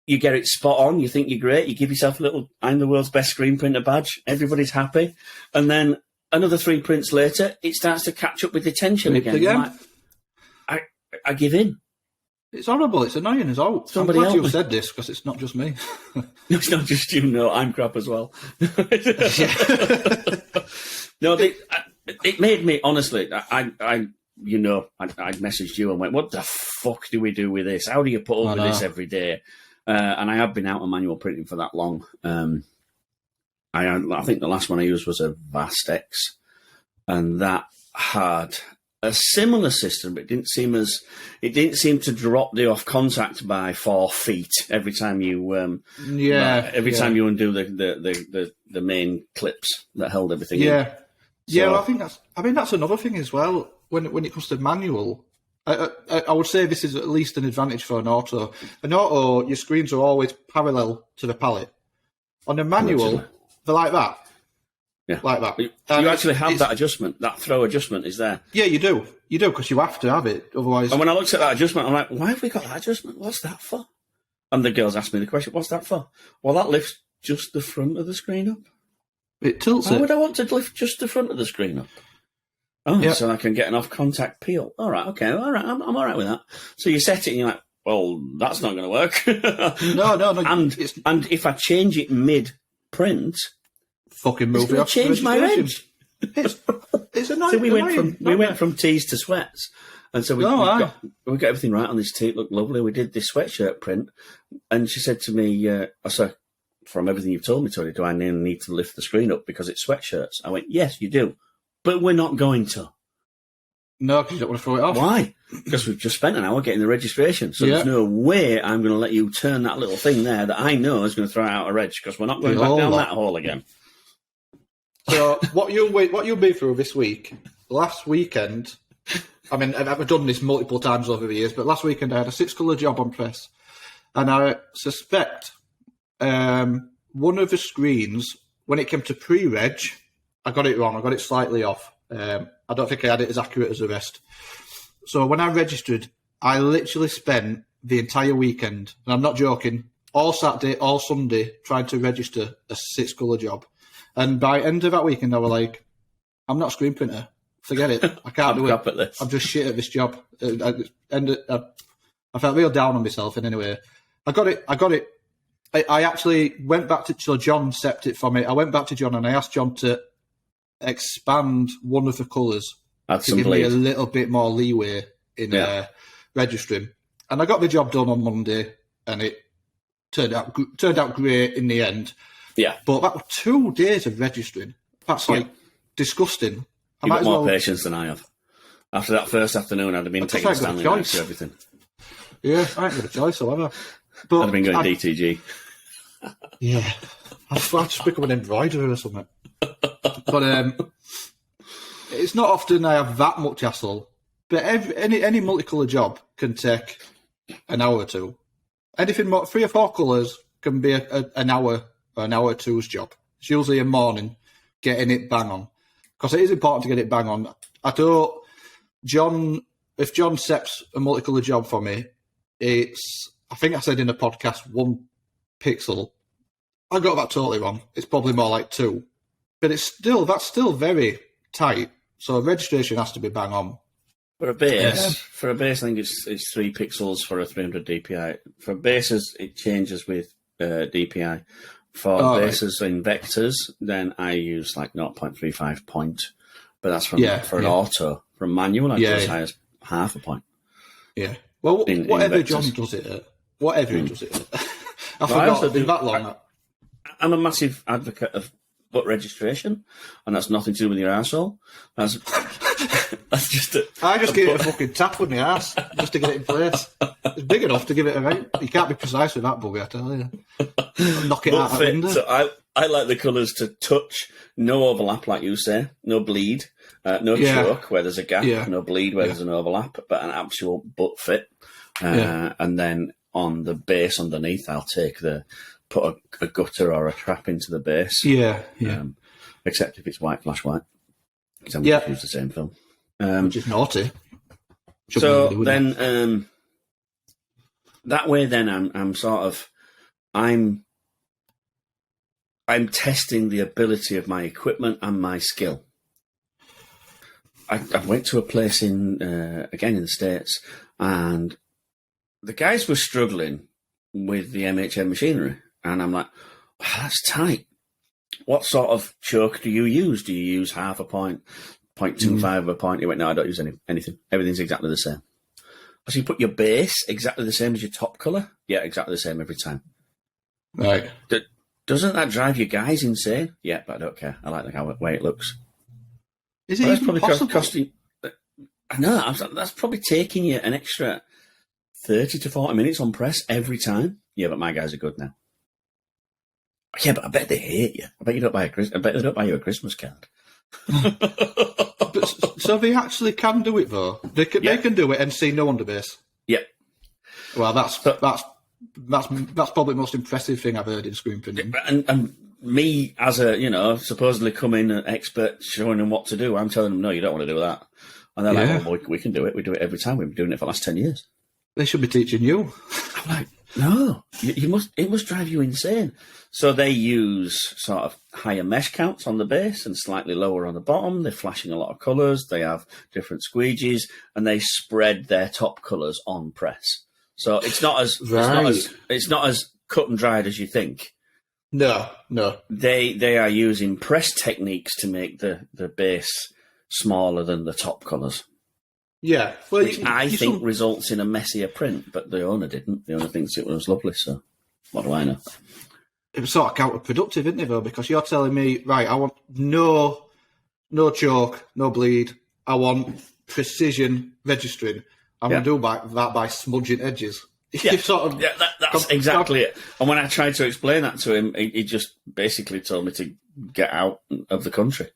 S2: you get it spot on. You think you're great. You give yourself a little, I'm the world's best screen printer badge. Everybody's happy. And then another 3 prints later, it starts to catch up with the tension again. Like, I give in.
S3: It's horrible. It's annoying as all.
S2: Somebody
S3: I'm glad
S2: else
S3: you said this, because it's not just me.
S2: It's not just you. No, I'm crap as well. No, it made me, honestly, I messaged you and went, what the fuck do we do with this? How do you put up with this every day? And I have been out of manual printing for that long. I think the last one I used was a Vastex, and that had a similar system, but it didn't seem to drop the off contact by 4 feet every time you time you undo the main clips that held everything in.
S3: Well, I think that's another thing as well. When it comes to manual, I would say this is at least an advantage for an auto. An auto, your screens are always parallel to the pallet. On a manual, they're like that.
S2: Yeah.
S3: Like that.
S2: You actually have that adjustment. That throw adjustment is there.
S3: Yeah, you do. You do, because you have to have it. Otherwise.
S2: And when I looked at that adjustment, I'm like, why have we got that adjustment? What's that for? And the girls asked me the question, what's that for? Well, that lifts just the front of the screen up.
S3: It tilts it.
S2: Why would I want to lift just the front of the screen up? Oh, so I can get an off-contact peel. All right, okay, all right, I'm all right with that. So you set it and you're like, well, that's not going to work.
S3: No.
S2: And if I change it mid-print,
S3: fucking move it off.
S2: Change my edge.
S3: It's annoying.
S2: So we went from tees to sweats, and so we got everything right on this tee. It looked lovely. We did this sweatshirt print, and she said to me, from everything you've told me, Tony, do I need to lift the screen up because it's sweatshirts? I went, yes, you do, but we're not going to.
S3: No, because you don't want to throw it off.
S2: Why? Because we've just spent an hour getting the registration, so there's no way I'm going to let you turn that little thing there that I know is going to throw out a reg, because we're not going back down that hole again.
S3: So what you'll be through this week, last weekend, I mean, I've done this multiple times over the years, but last weekend I had a 6-colour job on press, and I suspect one of the screens, when it came to pre-reg, I got it wrong. I got it slightly off. I don't think I had it as accurate as the rest. So when I registered, I literally spent the entire weekend, and I'm not joking, all Saturday, all Sunday, trying to register a 6-colour job. And by end of that weekend, I was like, I'm not a screen printer. Forget it. I can't do it.
S2: At this.
S3: I'm just shit at this job. I felt real down on myself. And anyway, I got it. I actually went back to, so John sepped it for me. I went back to John and I asked John to expand one of the colours to give me a little bit more leeway in registering. and I got the job done on Monday, and it turned out great in the end.
S2: Yeah.
S3: But that was 2 days of registering. That's disgusting.
S2: You've got more patience than I have. After that first afternoon, I'd have been taking Stanley knives to everything.
S3: Yeah, I ain't got a choice, however. But
S2: I'd have been going DTG.
S3: Yeah. I'd just become an embroiderer or something. But it's not often I have that much hassle. But any multicolour job can take an hour or two. Anything more, 3 or 4 colours can be an hour or an hour or two's job. It's usually a morning getting it bang on. Because it is important to get it bang on. If John sets a multicolour job for me, it's, I think I said in a podcast, 1 pixel. I got that totally wrong. It's probably more like 2. But that's still very tight. So registration has to be bang on.
S2: For a base, I think it's 3 pixels for a 300 DPI. For bases, it changes with DPI. For bases in vectors, then I use like 0.35 point. But that's for an auto. For a manual, I go as high as half a point. Yeah.
S3: Well, whatever John does it at. Whatever he does it at. I forgot it's been that long.
S2: I'm a massive advocate of butt registration, and that's nothing to do with your arsehole. That's just
S3: I just give it a fucking tap on the arse just to get it in place. It's big enough to give it a right. You can't be precise with that buggy, I tell you. Knock it out the window.
S2: So I like the colours to touch, no overlap, like you say, no bleed, no choke where there's a gap, no bleed where there's an overlap, but an actual butt fit. And then on the base underneath, I'll put a gutter or a trap into the base. Except if it's white flash white, because I'm going to use the same film.
S3: Which is naughty.
S2: So then, that way, then I'm testing the ability of my equipment and my skill. I went to a place again in the States, and the guys were struggling with the MHM machinery, and I'm like, wow, that's tight. What sort of choke do you use? Do you use half a point, 0.25 of a point? He went, no, I don't use anything. Everything's exactly the same. So you put your base exactly the same as your top colour? Yeah, exactly the same every time.
S3: Right.
S2: Doesn't that drive you guys insane? Yeah, but I don't care. I like the way it looks.
S3: Is it even possible?
S2: Costing, I know, that's probably taking you an extra 30 to 40 minutes on press every time. Yeah, but my guys are good now. Yeah, but I bet they hate you. I bet they don't buy you a Christmas card.
S3: So they actually can do it though. They can do it and see no underbase.
S2: Yeah.
S3: Well, that's probably the most impressive thing I've heard in screen printing.
S2: And me as a supposedly coming expert showing them what to do, I'm telling them no, you don't want to do that. And they're like, well, we can do it. We do it every time. We've been doing it for the last 10 years.
S3: They should be teaching you.
S2: I'm like, no, it must drive you insane. So they use sort of higher mesh counts on the base and slightly lower on the bottom. They're flashing a lot of colours. They have different squeegees, and they spread their top colours on press. So it's not as it's not as cut and dried as you think.
S3: No.
S2: They are using press techniques to make the base smaller than the top colours.
S3: Yeah, well,
S2: which I think results in a messier print, but the owner didn't. The owner thinks it was lovely, so what do I know?
S3: It was sort of counterproductive, isn't it, though? Because you're telling me, right, I want no choke, no bleed. I want precision registering. I'm going to do that by smudging edges.
S2: Yeah, that's exactly it. And when I tried to explain that to him, he just basically told me to get out of the country.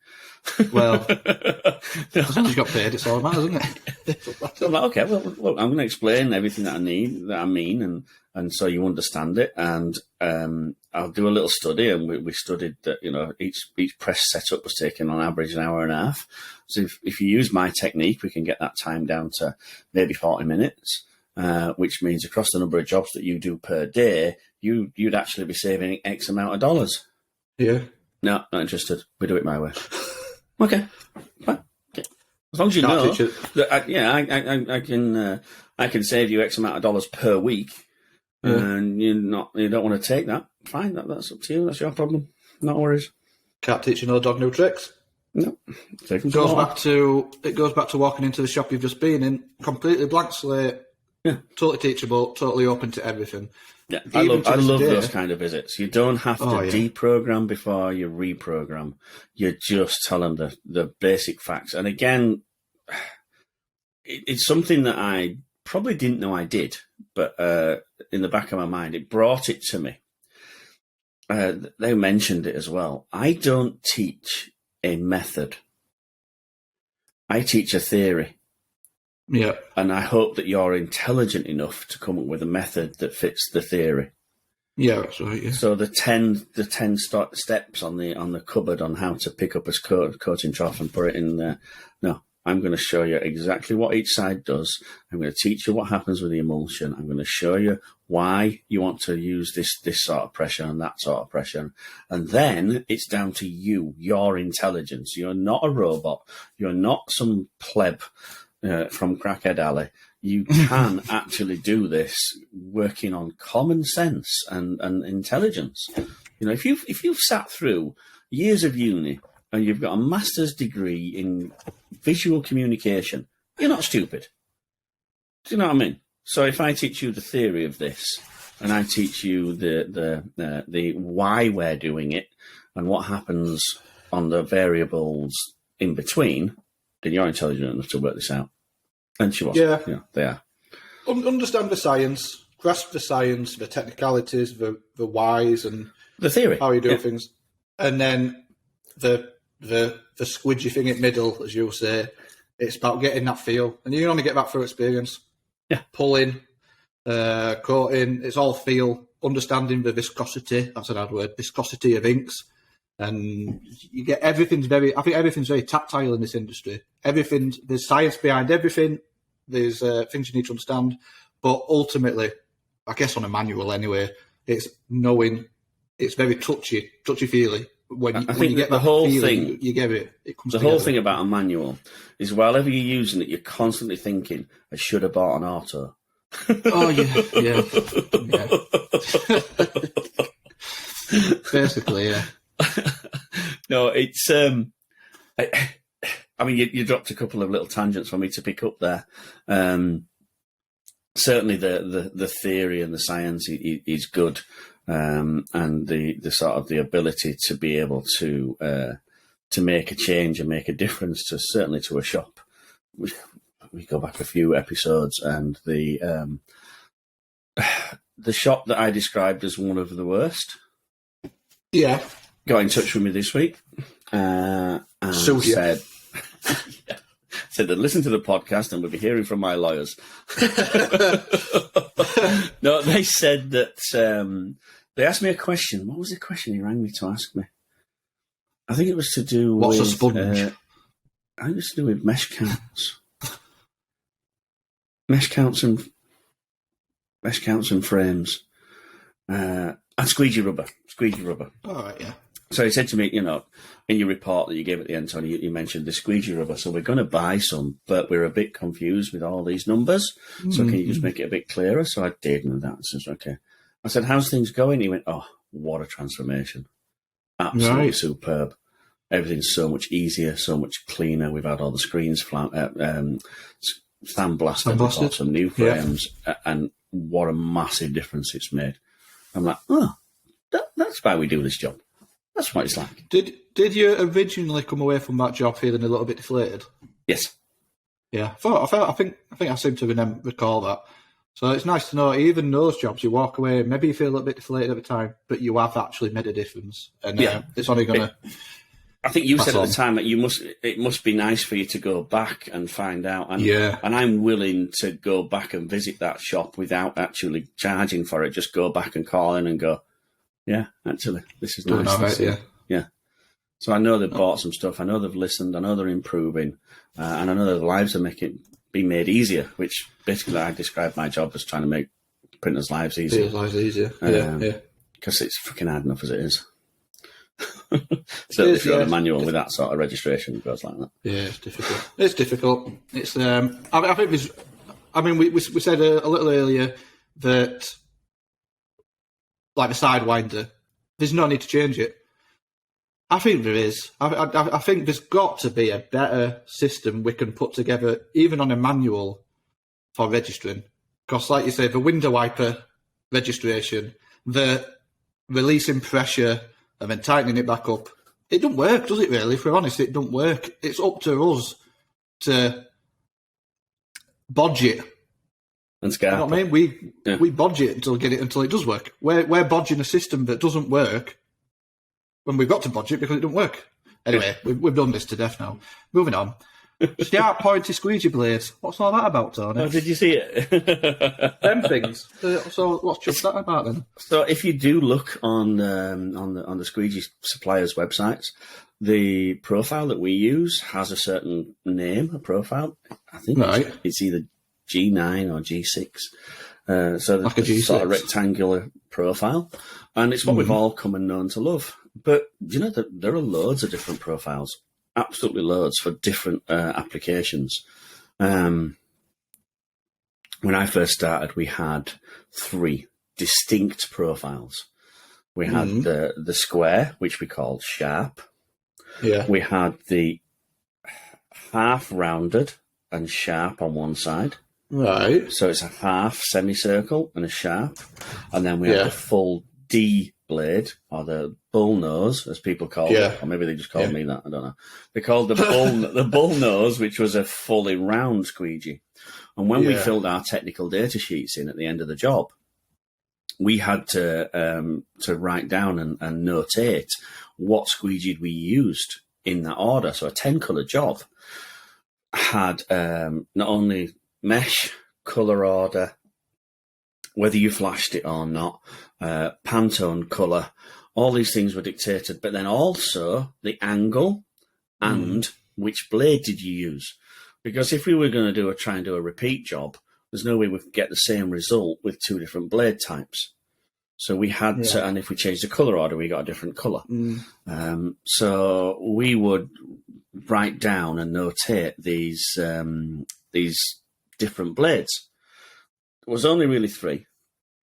S3: Well, as long as you got paid, it's all that matters, isn't it?
S2: So I'm like, okay, well, look, I'm going to explain everything that I mean, and so you understand it. And I'll do a little study, and we studied that, each press setup was taking on average an hour and a half. So if you use my technique, we can get that time down to maybe 40 minutes, which means across the number of jobs that you do per day, you'd actually be saving X amount of dollars.
S3: Yeah.
S2: No, not interested. We do it my way. Okay, fine. Okay. As long as you know that, I can save you X amount of dollars per week, and you don't want to take that. Fine, that's up to you. That's your problem. No worries.
S3: Can't teach you no dog new tricks.
S2: No,
S3: it goes back to walking into the shop you've just been in, completely blank slate. Totally teachable, totally open to everything.
S2: Yeah, I love
S3: day,
S2: those kind of visits. You don't have to deprogram before you reprogram. You just tell them the basic facts. And again, it's something that I probably didn't know I did, but in the back of my mind, it brought it to me. They mentioned it as well. I don't teach a method. I teach a theory.
S3: Yeah.
S2: And I hope that you're intelligent enough to come up with a method that fits the theory.
S3: Yeah, that's right. Yeah.
S2: So the 10 steps on the cupboard on how to pick up a coating trough and put it in there. No, I'm going to show you exactly what each side does. I'm going to teach you what happens with the emulsion. I'm going to show you why you want to use this sort of pressure and that sort of pressure. And then it's down to you, your intelligence. You're not a robot. You're not some pleb from Crackhead Alley. You can actually do this working on common sense and intelligence. You know, if you've sat through years of uni and you've got a master's degree in visual communication, you're not stupid. Do you know what I mean? So if I teach you the theory of this, and I teach you the why we're doing it and what happens on the variables in between, then you're intelligent enough to work this out. And she was. Yeah, they are.
S3: Understand the science, grasp the science, the technicalities, the whys, and
S2: the theory,
S3: how you do things, and then the squeegee thing in the middle, as you'll say. It's about getting that feel, and you can only get that through experience.
S2: Yeah,
S3: pulling, coating, it's all feel. Understanding the viscosity, that's an hard word, viscosity of inks. And you get I think everything's very tactile in this industry. There's science behind everything. There's things you need to understand. But ultimately, I guess on a manual anyway, it's knowing, it's very touchy-feely. When you get the whole thing, you get it. It comes together.
S2: The whole thing about a manual is whenever you're using it, you're constantly thinking, I should have bought an auto.
S3: Oh, yeah. Basically, yeah.
S2: No, it's. I mean, you dropped a couple of little tangents for me to pick up there. Certainly, the theory and the science is good, and the sort of the ability to be able to make a change and make a difference certainly to a shop. We go back a few episodes, and the shop that I described as one of the worst.
S3: Yeah.
S2: Got in touch with me this week and said that listen to the podcast and we'll be hearing from my lawyers. No, they said that they asked me a question. What was the question he rang me to ask me? I think it was to do
S3: What's
S2: with...
S3: a sponge?
S2: I think it was to do with mesh counts. Mesh counts and frames. And squeegee rubber.
S3: All right, yeah.
S2: So he said to me, in your report that you gave at the end, Tony, you mentioned the squeegee rubber. So we're going to buy some, but we're a bit confused with all these numbers. So can you just make it a bit clearer? So I did, and that says, okay. I said, how's things going? He went, oh, what a transformation. Absolutely superb. Everything's so much easier, so much cleaner. We've had all the screens sandblasted. We've got some new frames, and what a massive difference it's made. I'm like, oh, that's why we do this job. That's what it's like.
S3: Did you originally come away from that job feeling a little bit deflated?
S2: Yes.
S3: Yeah, I think I seem to recall that. So it's nice to know, even those jobs, you walk away, maybe you feel a little bit deflated at the time, but you have actually made a difference. And it's only going to...
S2: I think you said at the time that it must be nice for you to go back and find out. And, and I'm willing to go back and visit that shop without actually charging for it. Just go back and call in and go, yeah, actually, this is nice. Yeah. So I know they've bought some stuff. I know they've listened. I know they're improving. And I know their lives are being made easier, which basically I describe my job as trying to make printers' lives easier. Because it's freaking hard enough as it is. Certainly if you're on a manual with that sort of registration, it goes like that.
S3: Yeah, it's difficult. It's I think there's... I mean, we said a little earlier that, like the sidewinder, there's no need to change it. I think there is. I think there's got to be a better system we can put together, even on a manual, for registering. Because, like you say, the window wiper registration, the releasing pressure and then tightening it back up, it don't work, does it really? If we're honest, it don't work. It's up to us to bodge it.
S2: And scarp.
S3: You know what I mean? We bodge it until it does work. We're bodging a system that doesn't work when we've got to bodge it because it don't work. Anyway, we've done this to death now. Moving on. Sharp pointy squeegee blades. What's all that about, Tony?
S2: Oh, did you see it?
S3: Them things. So what's just that about then?
S2: So if you do look on the squeegee suppliers' websites, the profile that we use has a certain name, a profile. I think it's either G9 or G6. So like a sort of rectangular profile. And it's what we've all come and known to love. But, you know, there are loads of different profiles. Absolutely loads for different applications. When I first started, we had 3 distinct profiles. We had the square, which we called sharp.
S3: Yeah.
S2: We had the half rounded and sharp on one side.
S3: Right.
S2: So it's a half semicircle and a sharp. And then we had the full D blade, or the bull nose, as people call it, or maybe they just called me that, I don't know. They called the bull nose, which was a fully round squeegee. And when we filled our technical data sheets in at the end of the job, we had to write down and notate what squeegee we used in that order. So a 10-colour job had not only mesh, colour order, whether you flashed it or not, Pantone colour, all these things were dictated, but then also the angle and which blade did you use. Because if we were going to try and do a repeat job, there's no way we could get the same result with 2 different blade types. So we had to, and if we changed the colour order, we got a different colour. So we would write down and notate these different blades. There was only really 3.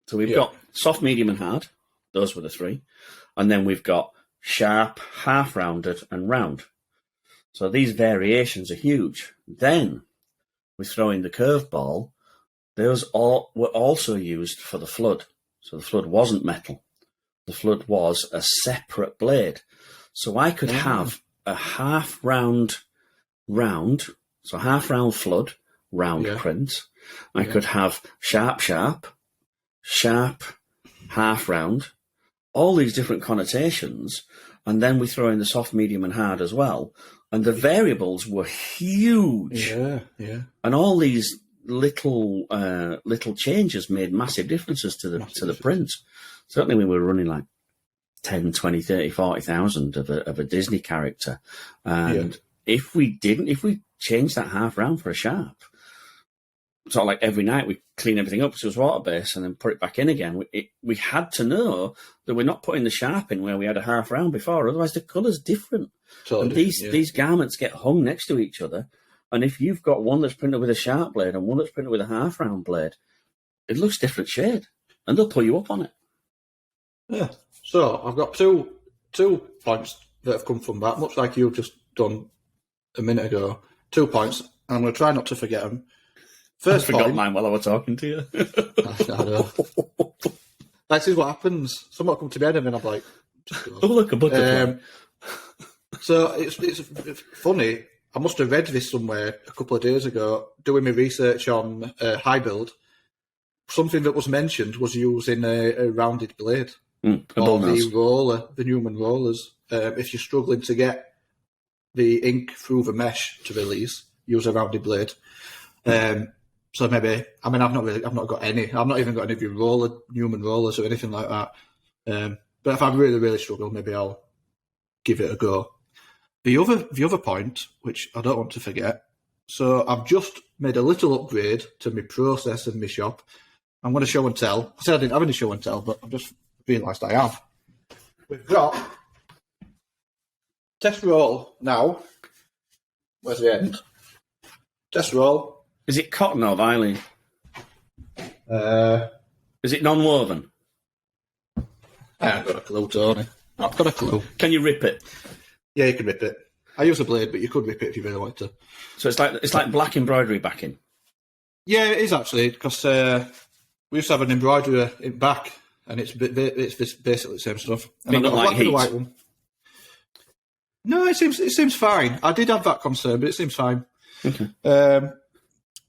S2: So we've got soft, medium, and hard. Those were the 3. And then we've got sharp, half-rounded, and round. So these variations are huge. Then we throw in the curveball. Those all were also used for the flood. So the flood wasn't metal. The flood was a separate blade. So I could have a half-round, so half-round flood, round print. I could have sharp, half round, all these different connotations, and then we throw in the soft, medium, and hard as well. And the variables were huge.
S3: Yeah.
S2: And all these little changes made massive differences to the print. Certainly we were running like 10, 20, 30, 40,000 of a Disney character. And if we changed that half round for a sharp, sort of like every night we clean everything up so it was water-based and then put it back in again. We had to know that we're not putting the sharp in where we had a half round before, otherwise the colour's different. Totally, and these garments get hung next to each other, and if you've got one that's printed with a sharp blade and one that's printed with a half round blade, it looks different shade, and they'll pull you up on it.
S3: Yeah. So I've got two points that have come from that, much like you've just done a minute ago. 2 points, and I'm going to try not to forget them. First
S2: I forgot mine while I was talking to you.
S3: I know. This is what happens. Someone come to me and then I'm like, just go.
S2: Oh, look, a butterfly.
S3: So it's funny. I must have read this somewhere a couple of days ago, doing my research on high build. Something that was mentioned was using a rounded blade.
S2: Or
S3: the roller, the Newman rollers. If you're struggling to get the ink through the mesh to release, use a rounded blade. So maybe, I've not got any. I've not even got any of your Newman rollers or anything like that. But if I really, really struggle, maybe I'll give it a go. The other point, which I don't want to forget, so I've just made a little upgrade to my process in my shop. I'm going to show and tell. I said I didn't have any show and tell, but I've just realised I have. We've got test roll now. Where's the end? Test roll.
S2: Is it cotton or vinyl? Is it non-woven?
S3: I haven't got a clue, Tony. I've got a clue.
S2: Can you rip it?
S3: Yeah, you can rip it. I use a blade, but you could rip it if you really wanted to.
S2: So it's like black embroidery backing.
S3: Yeah, it is actually, because we used to have an embroiderer in back, and it's basically the same stuff. And I've got a black and a white one. No, it seems fine. I did have that concern, but it seems fine.
S2: Okay.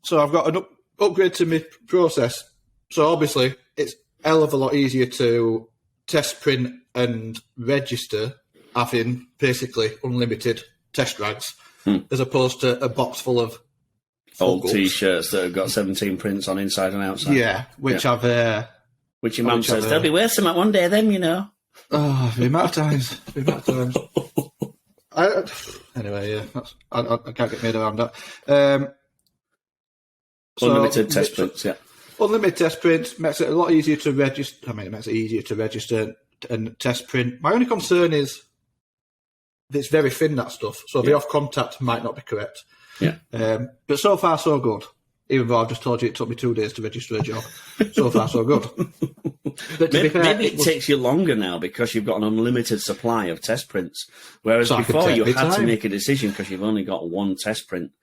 S3: So I've got an upgrade to my process. So obviously, it's a hell of a lot easier to test, print, and register having basically unlimited test rags, as opposed to a box full of
S2: old T-shirts that have got 17 prints on inside and outside.
S3: Yeah, which your
S2: mum says, they'll be worth something one day, them, you know.
S3: Oh, the amount of times. Anyway, yeah, I can't get made around that.
S2: Unlimited test prints, yeah.
S3: Unlimited test prints makes it a lot easier to register. I mean, it makes it easier to register and test print. My only concern is that it's very thin, that stuff, so the off contact might not be correct.
S2: Yeah.
S3: But so far, so good. Even though I've just told you it took me 2 days to register a job. So far, so good. But
S2: maybe it takes you longer now because you've got an unlimited supply of test prints. Whereas before you had to make a decision because you've only got one test print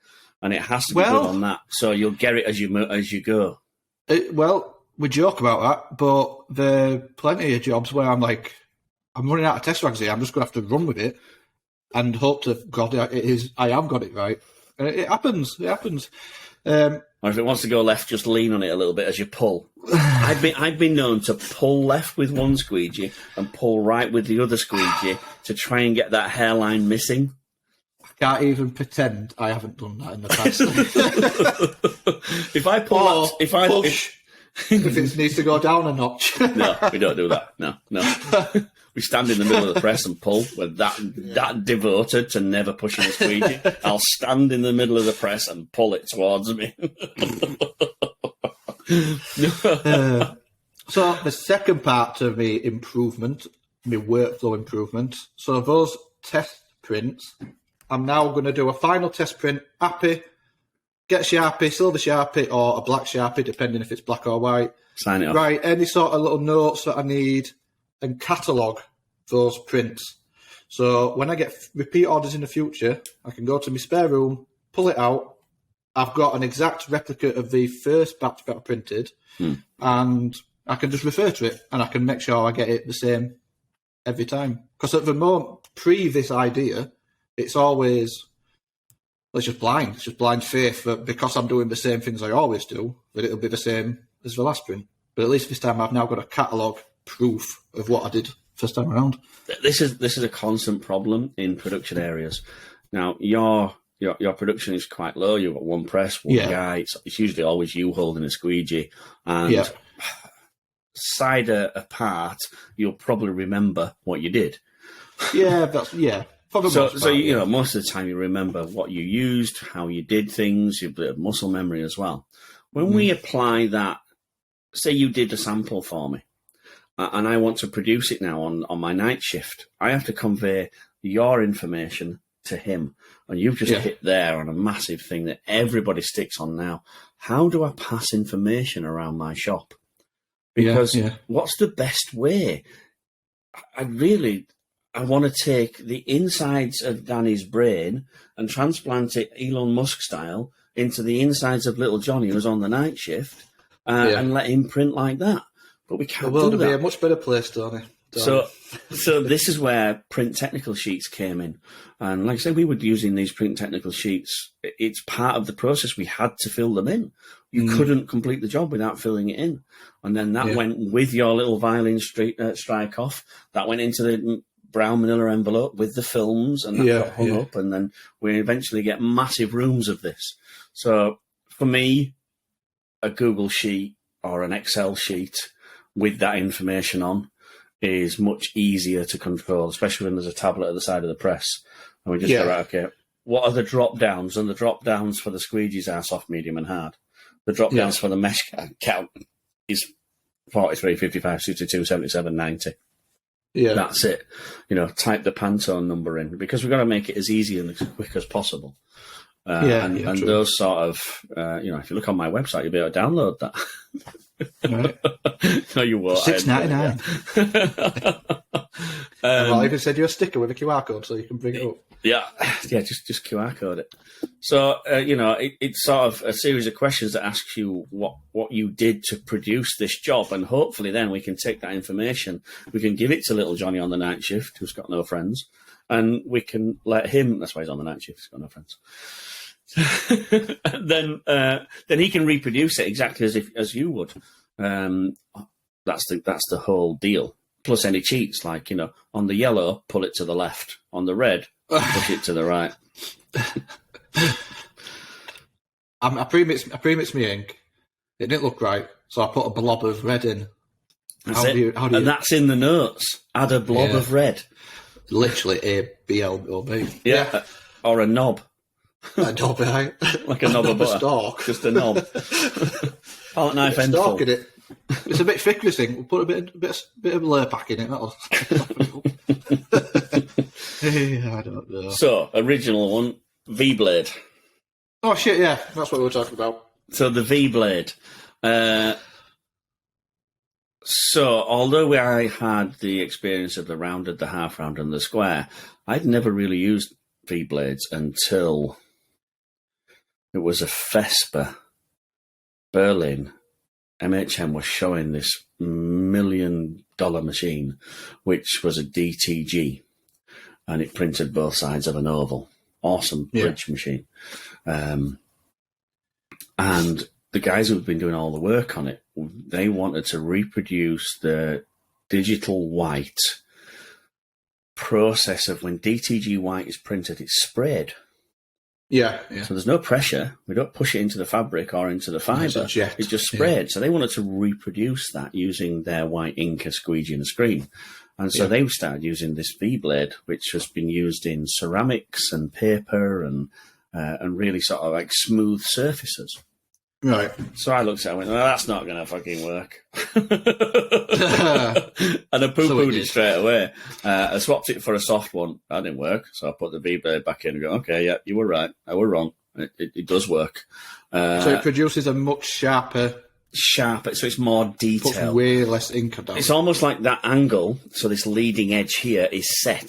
S2: and it has to be good on that. So you'll get it as you go.
S3: We joke about that, but there are plenty of jobs where I'm like, I'm running out of test rags here. I'm just going to have to run with it and hope to God I have got it right. And it happens.
S2: Or if it wants to go left, just lean on it a little bit as you pull. I've been known to pull left with one squeegee and pull right with the other squeegee to try and get that hairline missing.
S3: I can't even pretend I haven't done that in the past.
S2: If I pull, if
S3: it needs to go down a notch.
S2: No, we don't do that. No. We stand in the middle of the press and pull. We're that devoted to never pushing a squeegee. I'll stand in the middle of the press and pull it towards me.
S3: So the second part of my workflow improvement, so those test prints, I'm now going to do a final test print, happy, get Sharpie, silver Sharpie or a black Sharpie, depending if it's black or white.
S2: Sign it off.
S3: Right, any sort of little notes that I need and catalogue those prints. So when I get repeat orders in the future, I can go to my spare room, pull it out. I've got an exact replica of the first batch that I printed, and I can just refer to it, and I can make sure I get it the same every time. Because at the moment, pre this idea, it's always, it's just blind. It's just blind faith that because I'm doing the same things I always do, that it'll be the same as the last print. But at least this time I've now got a catalogue proof of what I did first time around. This
S2: is a constant problem in production areas. Now, your production is quite low. You've got one press, one guy. It's usually always you holding a squeegee. And side apart, you'll probably remember what you did.
S3: Probably
S2: so most of the time you remember what you used, how you did things, your bit of muscle memory as well. When we apply that, say you did a sample for me, and I want to produce it now on my night shift, I have to convey your information to him. And you've just hit there on a massive thing that everybody sticks on now. How do I pass information around my shop? Because what's the best way? I want to take the insides of Danny's brain and transplant it Elon Musk style into the insides of little Johnny who's on the night shift and let him print like that. But we can't do that.
S3: The world would be a much better place, Tony.
S2: So this is where print technical sheets came in. And like I said, we were using these print technical sheets. It's part of the process. We had to fill them in. You couldn't complete the job without filling it in. And then that went with your little violin strike off. That went into the brown manila envelope with the films, and that got hung up. And then we eventually get massive rooms of this. So for me, a Google sheet or an Excel sheet with that information on is much easier to control, especially when there's a tablet at the side of the press. And we just go, right, okay, what are the drop-downs? And the drop-downs for the squeegees are soft, medium, and hard. The drop-downs for the mesh count is 43, 55, 62, 77, 90. Yeah. That's it. Type the Pantone number in, because we've got to make it as easy and as quick as possible. and those sort of, if you look on my website, you'll be able to download that.
S3: Right.
S2: No, you won't.
S3: $6.99. I'll even send you a sticker with a QR code so you can bring it up.
S2: Yeah, just QR code it. So, it's sort of a series of questions that asks you what you did to produce this job, and hopefully then we can take that information, we can give it to little Johnny on the night shift, who's got no friends, and we can let him, that's why he's on the night shift, he's got no friends. then he can reproduce it exactly as you would. That's the whole deal. Plus any cheats, like, on the yellow, pull it to the left. On the red, push it to the right.
S3: I pre-mixed my ink. It didn't look right, so I put a blob of red in.
S2: And that's in the notes. Add a blob of red.
S3: Literally a B-L-O-B.
S2: Yeah. Or a knob.
S3: A knob, right?
S2: Like a knob of butter.
S3: Stalk.
S2: Just a knob. Palette knife end full.
S3: In it. It's a bit thick, this thing. We'll put a bit of Lurpak in it. That'll... I don't know.
S2: So, original one, V-blade.
S3: Oh, shit, yeah. That's what we were talking about.
S2: So, the V-blade. So, although I had the experience of the rounded, the half round, and the square, I'd never really used V-blades until it was a Vespa Berlin. MHM was showing this $1 million machine, which was a DTG, and it printed both sides of an oval. Awesome bridge machine. And the guys who've been doing all the work on it, they wanted to reproduce the digital white process of when DTG white is printed, it's sprayed.
S3: Yeah.
S2: So there's no pressure. We don't push it into the fabric or into the fibre. It's just sprayed. Yeah. So they wanted to reproduce that using their white ink, a squeegee and a screen. And so they started using this V-blade, which has been used in ceramics and paper and really sort of like smooth surfaces.
S3: Right.
S2: So I looked at it and went, well, that's not going to fucking work. And I poo-pooed it straight away. I swapped it for a soft one. That didn't work. So I put the V-blade back in and go, okay, yeah, you were right. I were wrong. It does work.
S3: So it produces a much sharper,
S2: so it's more detailed.
S3: Puts way less ink down.
S2: It's almost like that angle. So this leading edge here is set.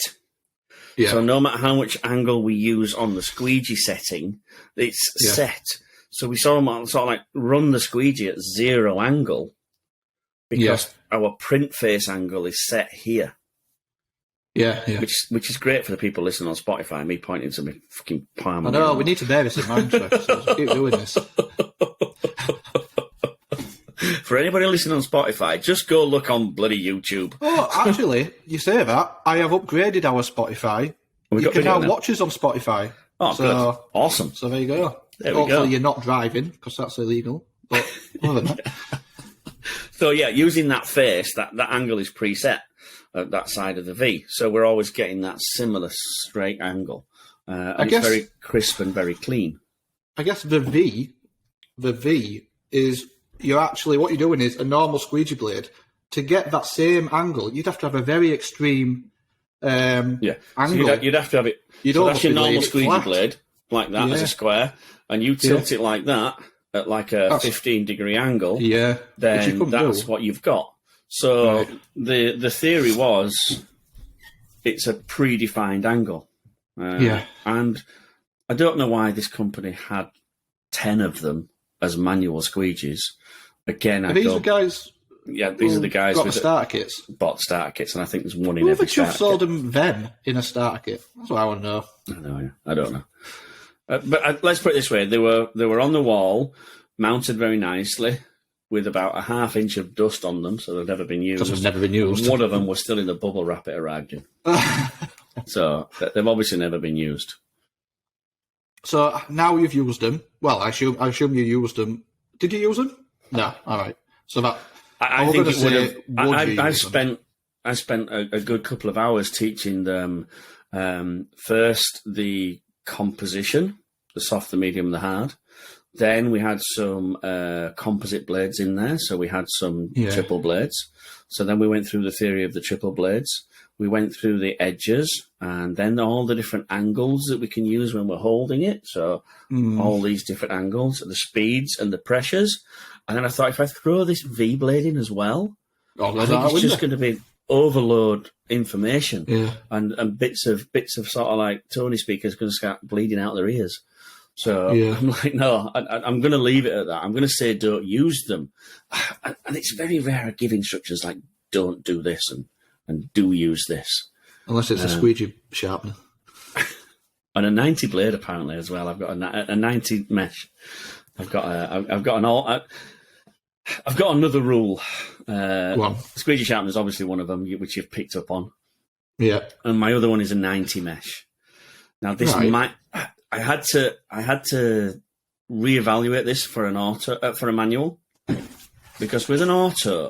S2: Yeah. So no matter how much angle we use on the squeegee setting, it's set. So we sort of like run the squeegee at 0 angle because our print face angle is set here.
S3: Yeah.
S2: Which is great for the people listening on Spotify. Me pointing to my fucking palm.
S3: I know, we need to bear this in mind, so keep doing this.
S2: For anybody listening on Spotify, just go look on bloody YouTube.
S3: Oh, actually, you say that. I have upgraded our Spotify. You can now watch us on Spotify.
S2: Oh, good. Awesome.
S3: So there you go.
S2: Hopefully
S3: you're not driving, because that's illegal. But other than that.
S2: So, using that face, that angle is preset at that side of the V. So we're always getting that similar straight angle. And it's very crisp and very clean.
S3: I guess the V is, what you're doing is a normal squeegee blade. To get that same angle, you'd have to have a very extreme angle.
S2: So you'd have to have it. So that's your normal squeegee blade, like that, as a square. And you tilt it like that at like a 15-degree angle. Yeah. Then that's what you've got. So the theory was it's a predefined angle. And I don't know why this company had 10 of them as manual squeegees. Again,
S3: these are guys.
S2: Yeah, these are the guys
S3: got the starter kits.
S2: Bought starter kits, and I think there's one in every starter kit.
S3: Sold them in a starter kit? That's what I want to know.
S2: I don't know. But let's put it this way: they were on the wall, mounted very nicely, with about a ½ inch of dust on them, so they've never been used.
S3: Because they've never been used.
S2: One of them was still in the bubble wrap it arrived in. So they've obviously never been used.
S3: So now you've used them. Well, I assume you used them. Did you use them? No. All right. So that.
S2: I think it would have. I spent a good couple of hours teaching them first the composition, the soft, the medium, the hard. Then we had some composite blades in there, so we had some triple blades. So then we went through the theory of the triple blades. we went through the edges and then all the different angles that we can use when we're holding it. So all these different angles, the speeds and the pressures. And then I thought, if I throw this V-blade in as well, I think it's just going to be overload information, and bits of sort of like Tony speakers going to start bleeding out their ears. So I'm like, no, I'm going to leave it at that. I'm going to say don't use them. And it's very rare I give instructions like don't do this and do use this.
S3: Unless it's a squeegee sharpener.
S2: And a 90 blade apparently as well. I've got a 90 mesh. I've got another rule. Squeegee sharpener is obviously one of them, which you've picked up on. Yeah. And my other one is a 90 mesh. Now this might. I had to reevaluate this for an auto for a manual, because with a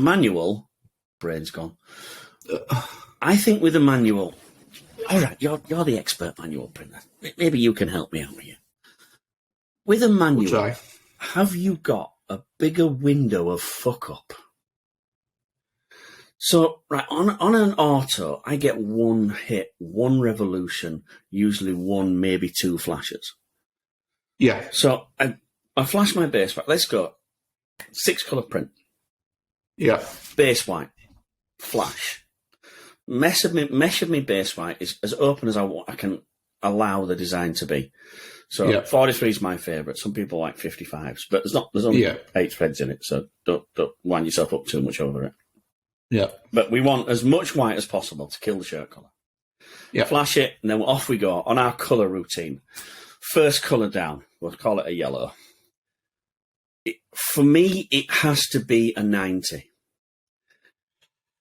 S2: manual, brain's gone. I think with a manual, all right, you're the expert manual printer. Maybe you can help me out here. With a manual, have you got a bigger window of fuck up? So, right, on an auto, I get one hit, one revolution, usually one, maybe two flashes.
S3: Yeah.
S2: So, I flash my base white. Let's go. 6-colour print.
S3: Yeah.
S2: Base white. Flash. Mesh of me base white is as open as I can allow the design to be. So, 43 is my favourite. Some people like 55s, but there's only 8 threads in it, so don't wind yourself up too much over it.
S3: Yeah.
S2: But we want as much white as possible to kill the shirt colour. Yeah. Flash it, and then off we go on our colour routine. First colour down, we'll call it a yellow. For me, it has to be a 90.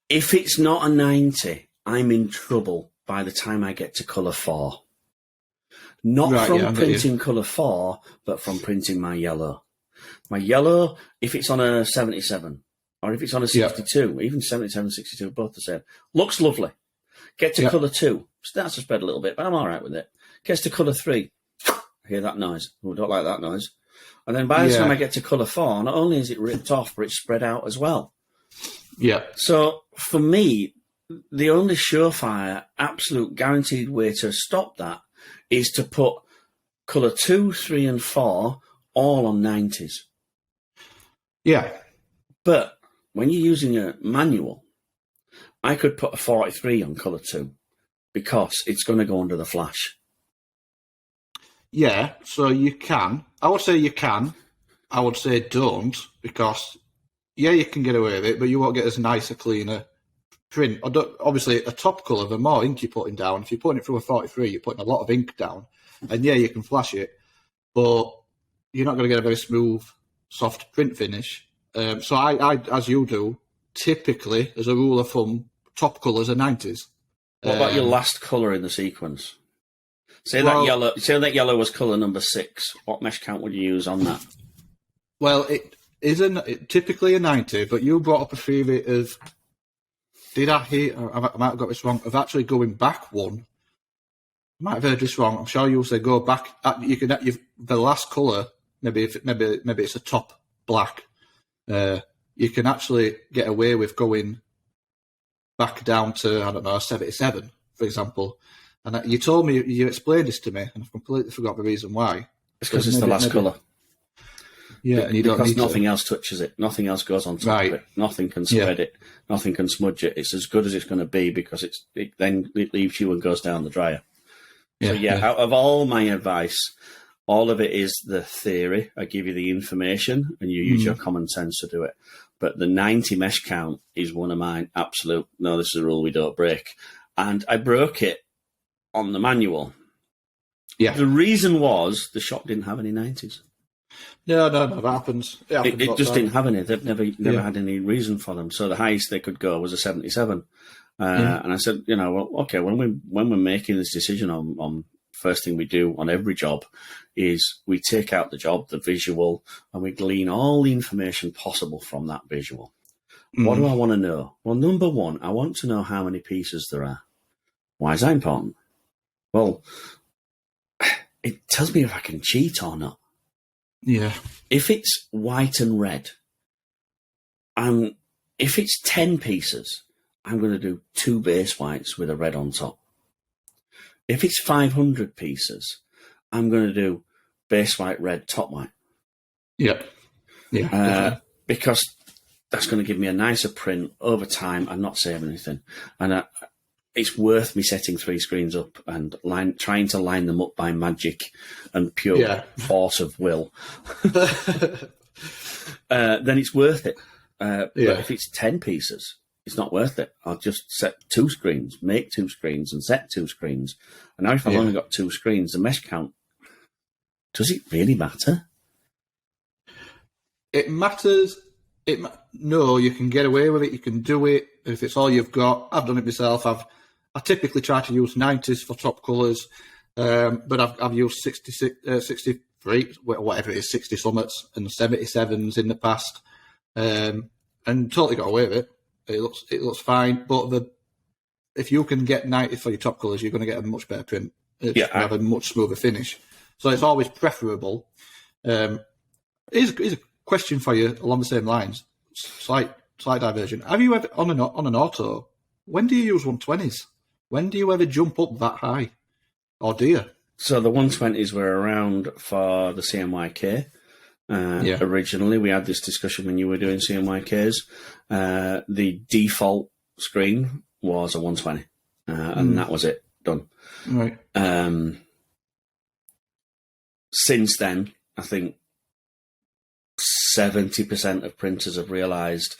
S2: If it's not a 90, I'm in trouble by the time I get to colour 4. Not from printing colour 4, but from printing my yellow. My yellow, if it's on a 77, or if it's on a 62, even 77 and 62, both the same. Looks lovely. Get to colour 2. Starts to spread a little bit, but I'm all right with it. Gets to colour 3. I hear that noise. Oh, don't like that noise. And then by the time I get to colour 4, not only is it ripped off, but it's spread out as well.
S3: Yeah.
S2: So for me, the only surefire, absolute guaranteed way to stop that is to put colour 2, 3, and 4 all on 90s. Yeah. But when you're using a manual, I could put a 43 on colour 2 because it's going to go under the flash.
S3: Yeah, so you can. I would say you can. I would say don't, because, you can get away with it, but you won't get as nice a cleaner print. Obviously, a top colour, the more ink you're putting down, if you're putting it through a 43, you're putting a lot of ink down. And you can flash it, but you're not going to get a very smooth, soft print finish. So I, as you do, typically, as a rule of thumb, top colours are 90s.
S2: What about your last colour in the sequence? Say that yellow was colour number 6. What mesh count would you use on that?
S3: Well, it is typically a 90, but you brought up a theory of, did I hear, I might have got this wrong, of actually going back one. I might have heard this wrong. I'm sure you'll say go back. The last colour, maybe it's a top black. You can actually get away with going back down to, I don't know, 77, for example. And you told me, you explained this to me, and I've completely forgot the reason why.
S2: It's because it's the last colour.
S3: Yeah, and you don't need
S2: nothing else touches it. Nothing else goes on top of it. Nothing can spread it. Nothing can smudge it. It's as good as it's going to be because it leaves you and goes down the dryer. So out of all my advice, all of it is the theory. I give you the information and you use your common sense to do it. But the 90 mesh count is one of mine. Absolute. No, this is a rule we don't break. And I broke it on the manual. Yeah. The reason was the shop didn't have any 90s.
S3: No, that happens.
S2: It just didn't have any. They've never had any reason for them. So the highest they could go was a 77. And I said, okay, when we're making this decision on first thing we do on every job is we take out the job, the visual, and we glean all the information possible from that visual. What do I want to know? Well, number one, I want to know how many pieces there are. Why is that important? Well, it tells me if I can cheat or not.
S3: Yeah.
S2: If it's white and red, and if it's 10 pieces, I'm going to do 2 base whites with a red on top. If it's 500 pieces, I'm going to do base white, red, top white.
S3: Yeah.
S2: Because that's going to give me a nicer print over time and not save anything. And it's worth me setting 3 screens up and trying to line them up by magic and pure force of will. Then it's worth it. But if it's 10 pieces, it's not worth it. I'll just set 2 screens, make 2 screens and set 2 screens. And now if I've only got 2 screens, the mesh count, does it really matter?
S3: It matters. No, you can get away with it. You can do it if it's all you've got. I've done it myself. I typically try to use 90s for top colours, but I've used 63, whatever it is, 60 summits and 77s in the past, and totally got away with it. It looks fine, but if you can get 90 for your top colours, you're going to get a much better print. Have a much smoother finish. So it's always preferable. Here's a question for you along the same lines. Slight diversion. Have you ever on an auto? When do you use 120s? When do you ever jump up that high? Or do you?
S2: So the 120s were around for the CMYK. Originally, we had this discussion when you were doing CMYKs. The default screen was a 120, and that was it, done.
S3: Right.
S2: Since then, I think 70% of printers have realised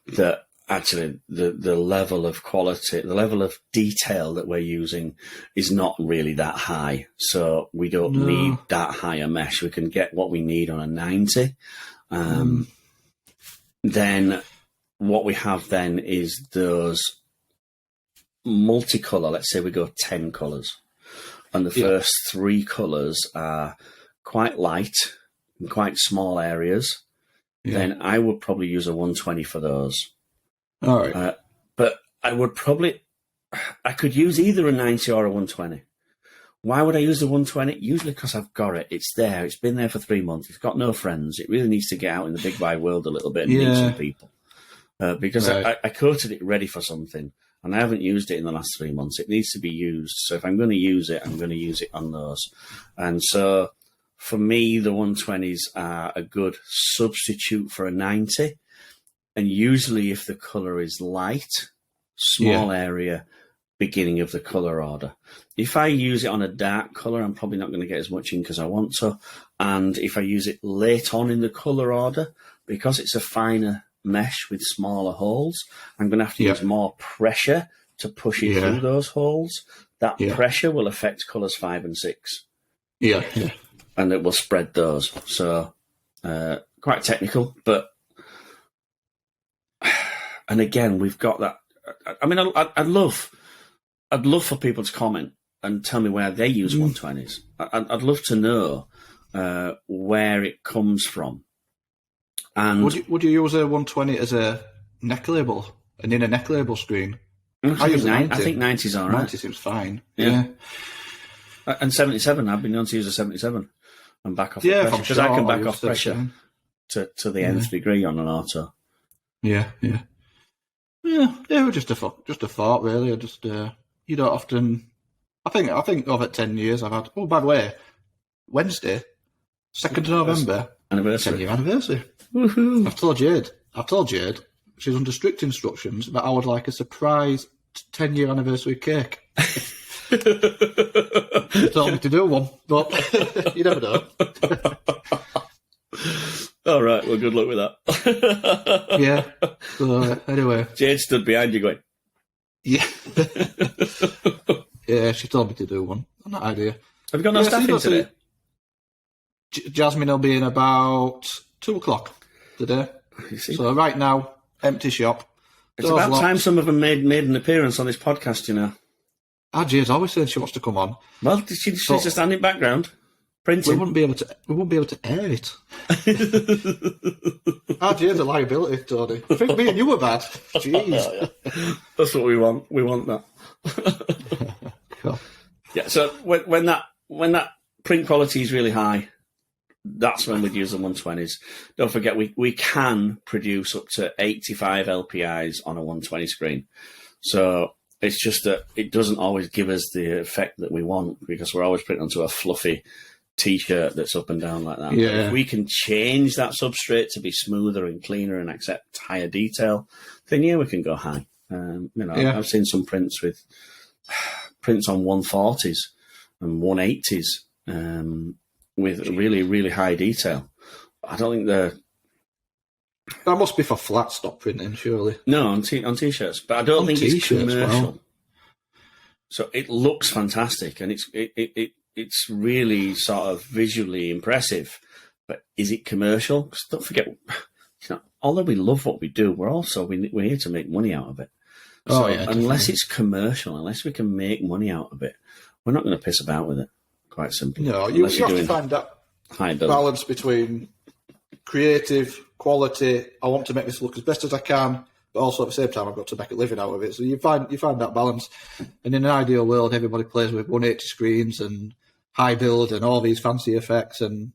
S2: that actually the level of quality, the level of detail that we're using is not really that high. So we don't need that high a mesh. We can get what we need on a 90. Then what we have then is those multicolour. Let's say we go 10 colours. And the first 3 colours are quite light in quite small areas. Then I would probably use a 120 for those.
S3: All right.
S2: But I could use either a 90 or a 120. Why would I use the 120? Usually because I've got it. It's there. It's been there for 3 months. It's got no friends. It really needs to get out in the big wide world a little bit and meet some people. Because I coated it ready for something, and I haven't used it in the last 3 months. It needs to be used. So if I'm going to use it, I'm going to use it on those. And so for me, the 120s are a good substitute for a 90. And usually if the colour is light, small area, beginning of the colour order. If I use it on a dark colour, I'm probably not going to get as much in because I want to. And if I use it late on in the colour order, because it's a finer mesh with smaller holes, I'm going to have to use more pressure to push it through those holes. That pressure will affect colours 5 and 6.
S3: Yeah.
S2: And it will spread those. So quite technical, but... And again, we've got that. I mean, I'd love for people to comment and tell me where they use 120s. I'd love to know where it comes from. And
S3: would you use a 120 as a neck label, an inner neck label screen?
S2: I think 90's all right.
S3: 90 seems fine.
S2: Yeah. And 77, I've been known to use a 77 and back off pressure, because I can back off pressure to the nth degree on an auto.
S3: Yeah, just a thought, really. I just you don't often. I think over 10 years I've had. Oh, by the way, Wednesday, 2nd of November,
S2: anniversary.
S3: 10-year anniversary.
S2: Woohoo!
S3: I've told Jade. She's under strict instructions that I would like a surprise 10-year anniversary cake. She told me to do one, but you never know.
S2: All right, well, good luck with that.
S3: Yeah. So, anyway.
S2: Jade stood behind you going,
S3: yeah. Yeah, she told me to do one. Not idea.
S2: Have you got no staff in today?
S3: Jasmine will be in about 2 o'clock today. So right now, empty shop.
S2: It's about time some of them made an appearance on this podcast, you know.
S3: Jade's always saying she wants to come on.
S2: Well, she's just standing background. Printing.
S3: We wouldn't be able to air it. Jade's a liability, Tony. I think me and you were bad. Jeez.
S2: That's what we want. We want that.
S3: Cool.
S2: Yeah. So when that print quality is really high, that's when we'd use the 120s. Don't forget, we can produce up to 85 LPIs on a 120 screen. So it's just that it doesn't always give us the effect that we want because we're always printing onto a fluffy T-shirt that's up and down like that.
S3: Yeah.
S2: But if we can change that substrate to be smoother and cleaner and accept higher detail, then we can go high. I've seen some prints with prints on 140s and 180s with really, really high detail. I don't think they're...
S3: That must be for flat stop printing, surely.
S2: No, on T-shirts. But I don't think it's commercial. Wow. So it looks fantastic, and it's really sort of visually impressive. But is it commercial? Because don't forget, although we love what we do, we're here to make money out of it. So unless it's commercial, unless we can make money out of it, we're not going to piss about with it, quite simply.
S3: No, you have to find that balance between creative, quality, I want to make this look as best as I can, but also at the same time I've got to make a living out of it. So you find that balance. And in an ideal world, everybody plays with 180 screens and high build and all these fancy effects, and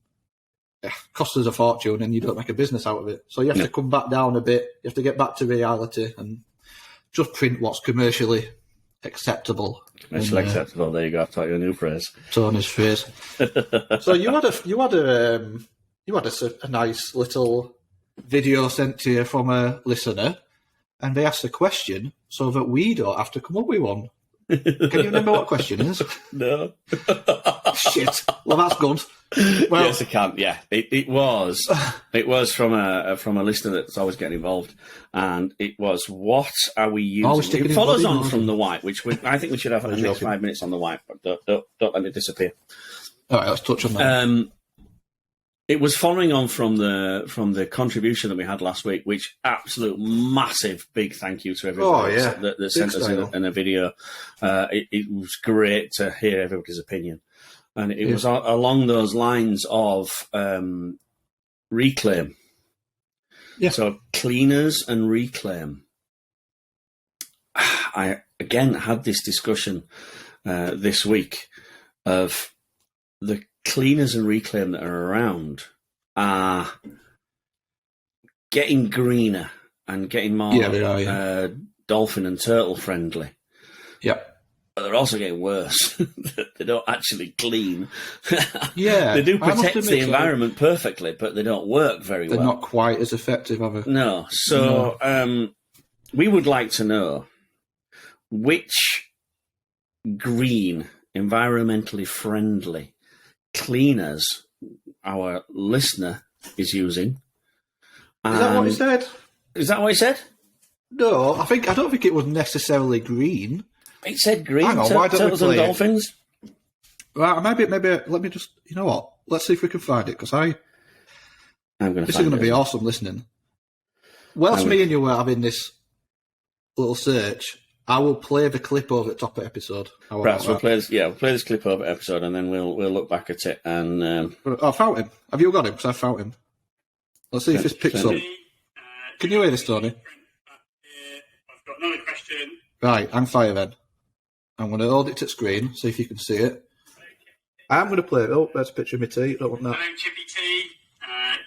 S3: it costs us a fortune and you don't make a business out of it. So you have to come back down a bit. You have to get back to reality and just print what's commercially acceptable.
S2: Commercially acceptable. There you go. I've taught you a new phrase.
S3: Tony's phrase. So you had a nice little video sent to you from a listener, and they asked a question so that we don't have to come up with one. Can you remember what question is?
S2: No.
S3: Shit. Well, that's good. Well,
S2: yes, I can. Yeah, it was from a listener that's always getting involved, and it was, what are we using? It follows on from the white, which I think we should have the next 5 minutes on the white, but don't let it disappear.
S3: All right, let's touch on that.
S2: It was following on from the contribution that we had last week, which absolute massive big thank you to everybody that sent us in a video. It was great to hear everybody's opinion. And it was along those lines of reclaim. Yeah. So cleaners and reclaim. I, again, had this discussion this week of the cleaners and reclaim that are around are getting greener and getting more dolphin and turtle friendly.
S3: Yep.
S2: But they're also getting worse. They don't actually clean.
S3: Yeah.
S2: They do protect the environment perfectly, but they don't work very well.
S3: They're not quite as effective, are they?
S2: No. So we would like to know which green, environmentally friendly cleaners our listener is using.
S3: Is that what he said?
S2: Is that what he said?
S3: No, I don't think it was necessarily green.
S2: It said green.
S3: Hang on, why don't
S2: turtles
S3: we play
S2: and dolphins.
S3: Right, maybe. Let me just. You know what? Let's see if we can find it, because this is going to be awesome listening. Whilst me and you were having this little search, I will play the clip over the top of the episode.
S2: Perhaps we'll play this clip over the episode, and then we'll look back at it. And
S3: I found him. Have you got him? Because I found him. Let's see if this picks up. Can you hear this, Tony?
S4: I've got another question.
S3: Right, hang fire then. I'm going to hold it to the screen, see if you can see it. I'm going to play it. Oh, there's a picture of my tea. Don't want that.
S4: Hello, Chippy Tea.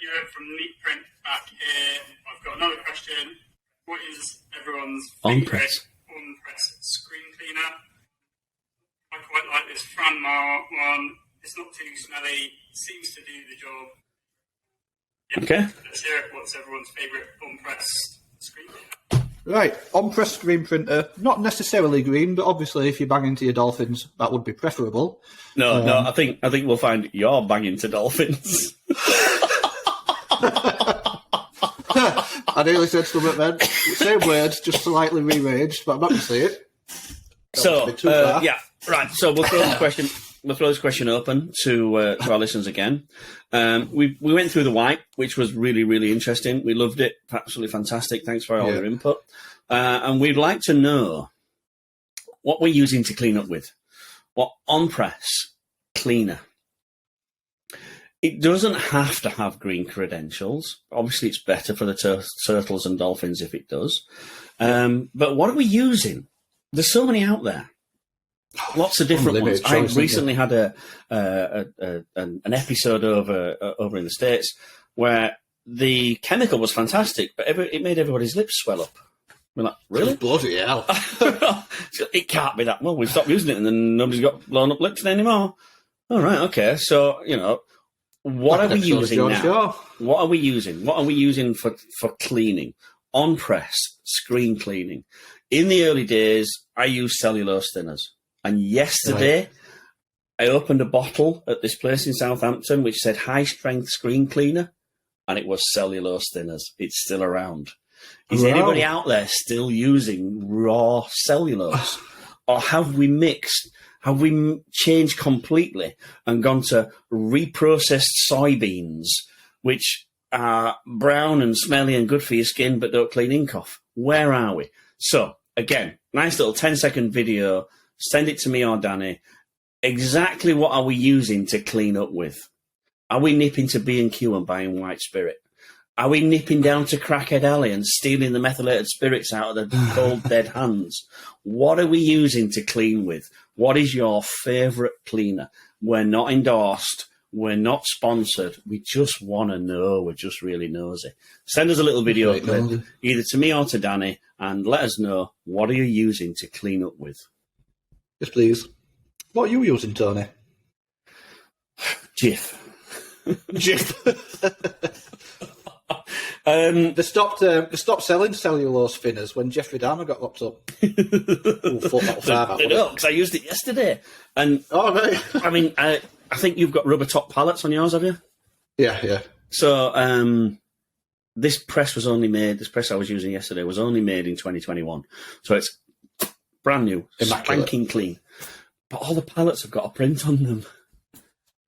S4: You're from neatprint back here. I've got another question. What is everyone's favourite on-press screen cleaner? I quite like this Franmar one. It's not too smelly. Seems to do the job. Yeah,
S2: okay.
S4: Let's hear it. What's everyone's favourite on-press screen cleaner?
S3: Right, on-press screen printer, not necessarily green, but obviously if you bang into your dolphins, that would be preferable.
S2: No, I think we'll find you're banging to dolphins.
S3: I nearly said something then. Same words, just slightly rearranged, but I'm not going to say it.
S2: So we'll throw the question. We'll throw this question open to our listeners again. We went through the white, which was really, really interesting. We loved it. Absolutely fantastic. Thanks for all your input. And we'd like to know what we're using to clean up with. What on-press cleaner. It doesn't have to have green credentials. Obviously, it's better for the turtles and dolphins if it does. But what are we using? There's so many out there. Lots of different ones. I recently had an episode over in the States where the chemical was fantastic, but it made everybody's lips swell up We're like, really?
S3: Bloody hell.
S2: It can't be that. Well, we've stopped using it and then nobody's got blown up lips anymore. All right, okay. So, what are we using now? What are we using? What are we using for cleaning? On press, screen cleaning. In the early days, I used cellulose thinners. And yesterday, I opened a bottle at this place in Southampton which said high-strength screen cleaner, and it was cellulose thinners. It's still around. Is anybody out there still using raw cellulose? Or have we mixed? Have we changed completely and gone to reprocessed soybeans, which are brown and smelly and good for your skin but don't clean ink off? Where are we? So, again, nice little 10-second video. Send it to me or Danny. Exactly what are we using to clean up with? Are we nipping to B&Q and buying white spirit? Are we nipping down to Crackhead Alley and stealing the methylated spirits out of the cold, dead hands? What are we using to clean with? What is your favourite cleaner? We're not endorsed. We're not sponsored. We just want to know. We're just really nosy. Send us a little video clip, either to me or to Danny, and let us know, what are you using to clean up with?
S3: Yes, please. What are you using, Tony?
S2: Jif.
S3: Jif. They stopped selling cellulose thinners when Jeffrey Dahmer got locked up.
S2: Because I used it yesterday. And
S3: right.
S2: I mean, I think you've got rubber top pallets on yours, have you?
S3: Yeah.
S2: So this press I was using yesterday was only made in 2021. So it's brand new, spanking clean. But all the pallets have got a print on them.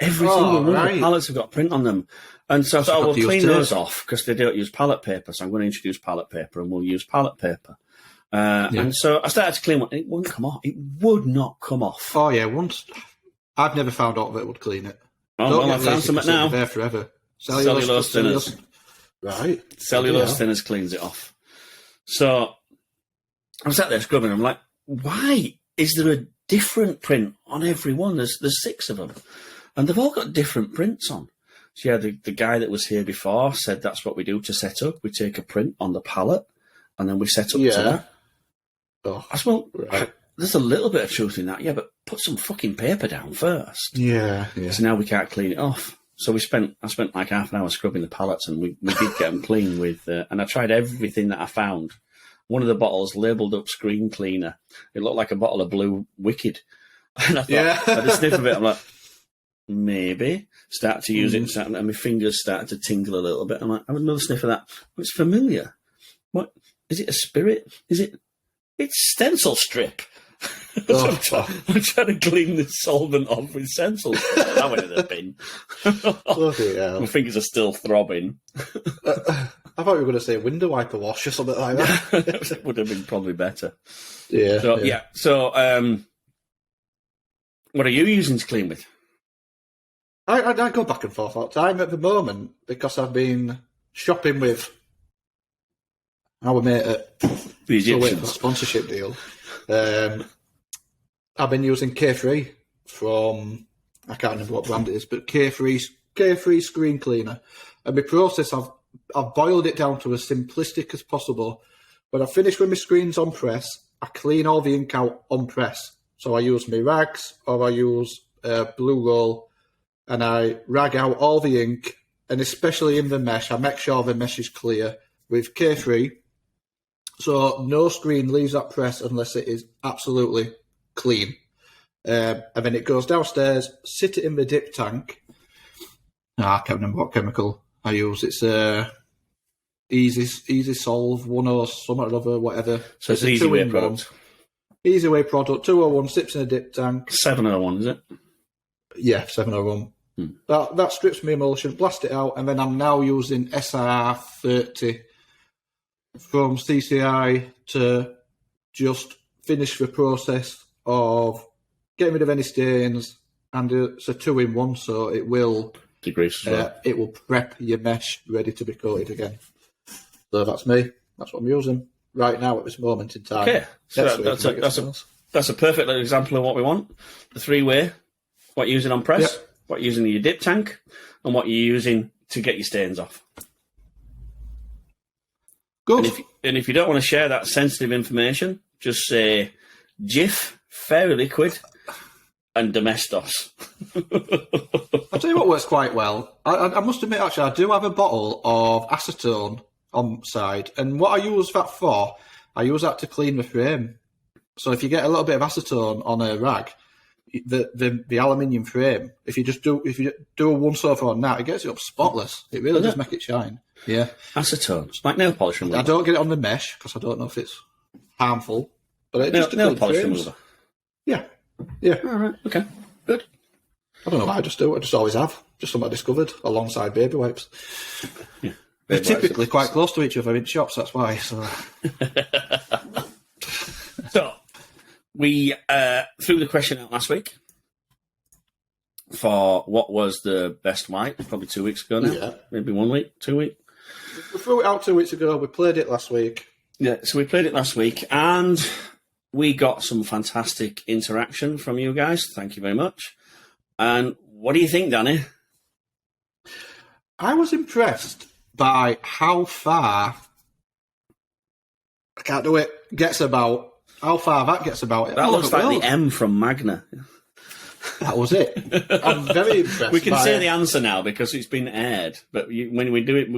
S2: Every single one of the pallets have got a print on them. And so I thought, we'll clean those off because they don't use pallet paper. So I'm going to introduce pallet paper and we'll use pallet paper. And so I started to clean one. It wouldn't come off. It would not come off.
S3: Oh, yeah. Once I've never found out that would clean it.
S2: Oh, well, I found some now.
S3: There forever.
S2: Cellulose thinners.
S3: Right.
S2: Cellulose thinners cleans it off. So I was sat there scrubbing. I'm like, why is there a different print on every one? There's 6 of them. And they've all got different prints on. So yeah, the guy that was here before said that's what we do to set up. We take a print on the pallet and then we set up to that.
S3: Oh,
S2: I said, well, there's a little bit of truth in that, but put some fucking paper down first.
S3: Yeah.
S2: So now we can't clean it off. So I spent like half an hour scrubbing the pallets and we did get them clean with, and I tried everything that I found. One of the bottles labelled up screen cleaner. It looked like a bottle of Blue Wicked. And I thought, I had a sniff of it. I'm like, maybe. Start to use it, and my fingers started to tingle a little bit. I'm like, I have another sniff of that. Oh, it's familiar. What? Is it a spirit? It's stencil strip. I'm trying to clean the solvent off with stencil strip. That went in the bin.
S3: Bloody hell.
S2: My fingers are still throbbing.
S3: I thought you were going to say window wiper wash or something like that.
S2: It would have been probably better.
S3: Yeah.
S2: So, what are you using to clean with?
S3: I go back and forth all the time at the moment because I've been shopping with our mate at
S2: the Egyptians.
S3: Sponsorship deal. I've been using K3 from, I can't remember what brand it is, but K3 screen cleaner. And my process, I've boiled it down to as simplistic as possible. When I finish with my screens on press, I clean all the ink out on press. So I use my rags or I use blue roll and I rag out all the ink, and especially in the mesh, I make sure the mesh is clear with K3. So no screen leaves that press unless it is absolutely clean. And then it goes downstairs, sit it in the dip tank. I can't remember what chemical I use. It's Easy Solve 10 something or other, whatever.
S2: So it's an Easy Way product.
S3: Easy Way product, 201, sips in a dip tank.
S2: 701, is it?
S3: Yeah, 701. That strips me emulsion, blast it out, and then I'm now using SR30 from CCI to just finish the process of getting rid of any stains, and it's a 2-in-1, so it will it will prep your mesh ready to be coated again. So that's me. That's what I'm using right now at this moment in time.
S2: Okay, so that's a perfect example of what we want. The 3-way, what you're using on press, what you're using in your dip tank, and what you're using to get your stains off.
S3: Good.
S2: And if you don't want to share that sensitive information, just say Jif, Fairy Liquid, and Domestos.
S3: I'll tell you what works quite well. I must admit, actually, I do have a bottle of acetone on side, and what I use that for, I use that to clean the frame. So if you get a little bit of acetone on a rag, the aluminium frame, if you do a once over on that, it gets it up spotless. It really does make it shine. Yeah,
S2: Acetone, it's like nail polish remover.
S3: I don't get it on the mesh because I don't know if it's harmful, but it just
S2: nail polish remover.
S3: Yeah.
S2: All right. Okay. Good.
S3: I don't know why I just do it. I just always have. Just something I discovered alongside baby wipes.
S2: Yeah.
S3: They're typically quite close to each other in shops. That's why. So,
S2: so we threw the question out last week for what was the best white. Probably 2 weeks ago now. Yeah. Maybe 1 week, 2 weeks.
S3: We threw it out 2 weeks ago. We played it last week.
S2: Yeah. So we played it last week, and we got some fantastic interaction from you guys. Thank you very much. And what do you think, Danny?
S3: I was impressed by how far I can't do it. How far that gets about.
S2: That looks like the M from Magna.
S3: That was it. I'm very impressed.
S2: We can say the answer now because it's been aired. But when we do it,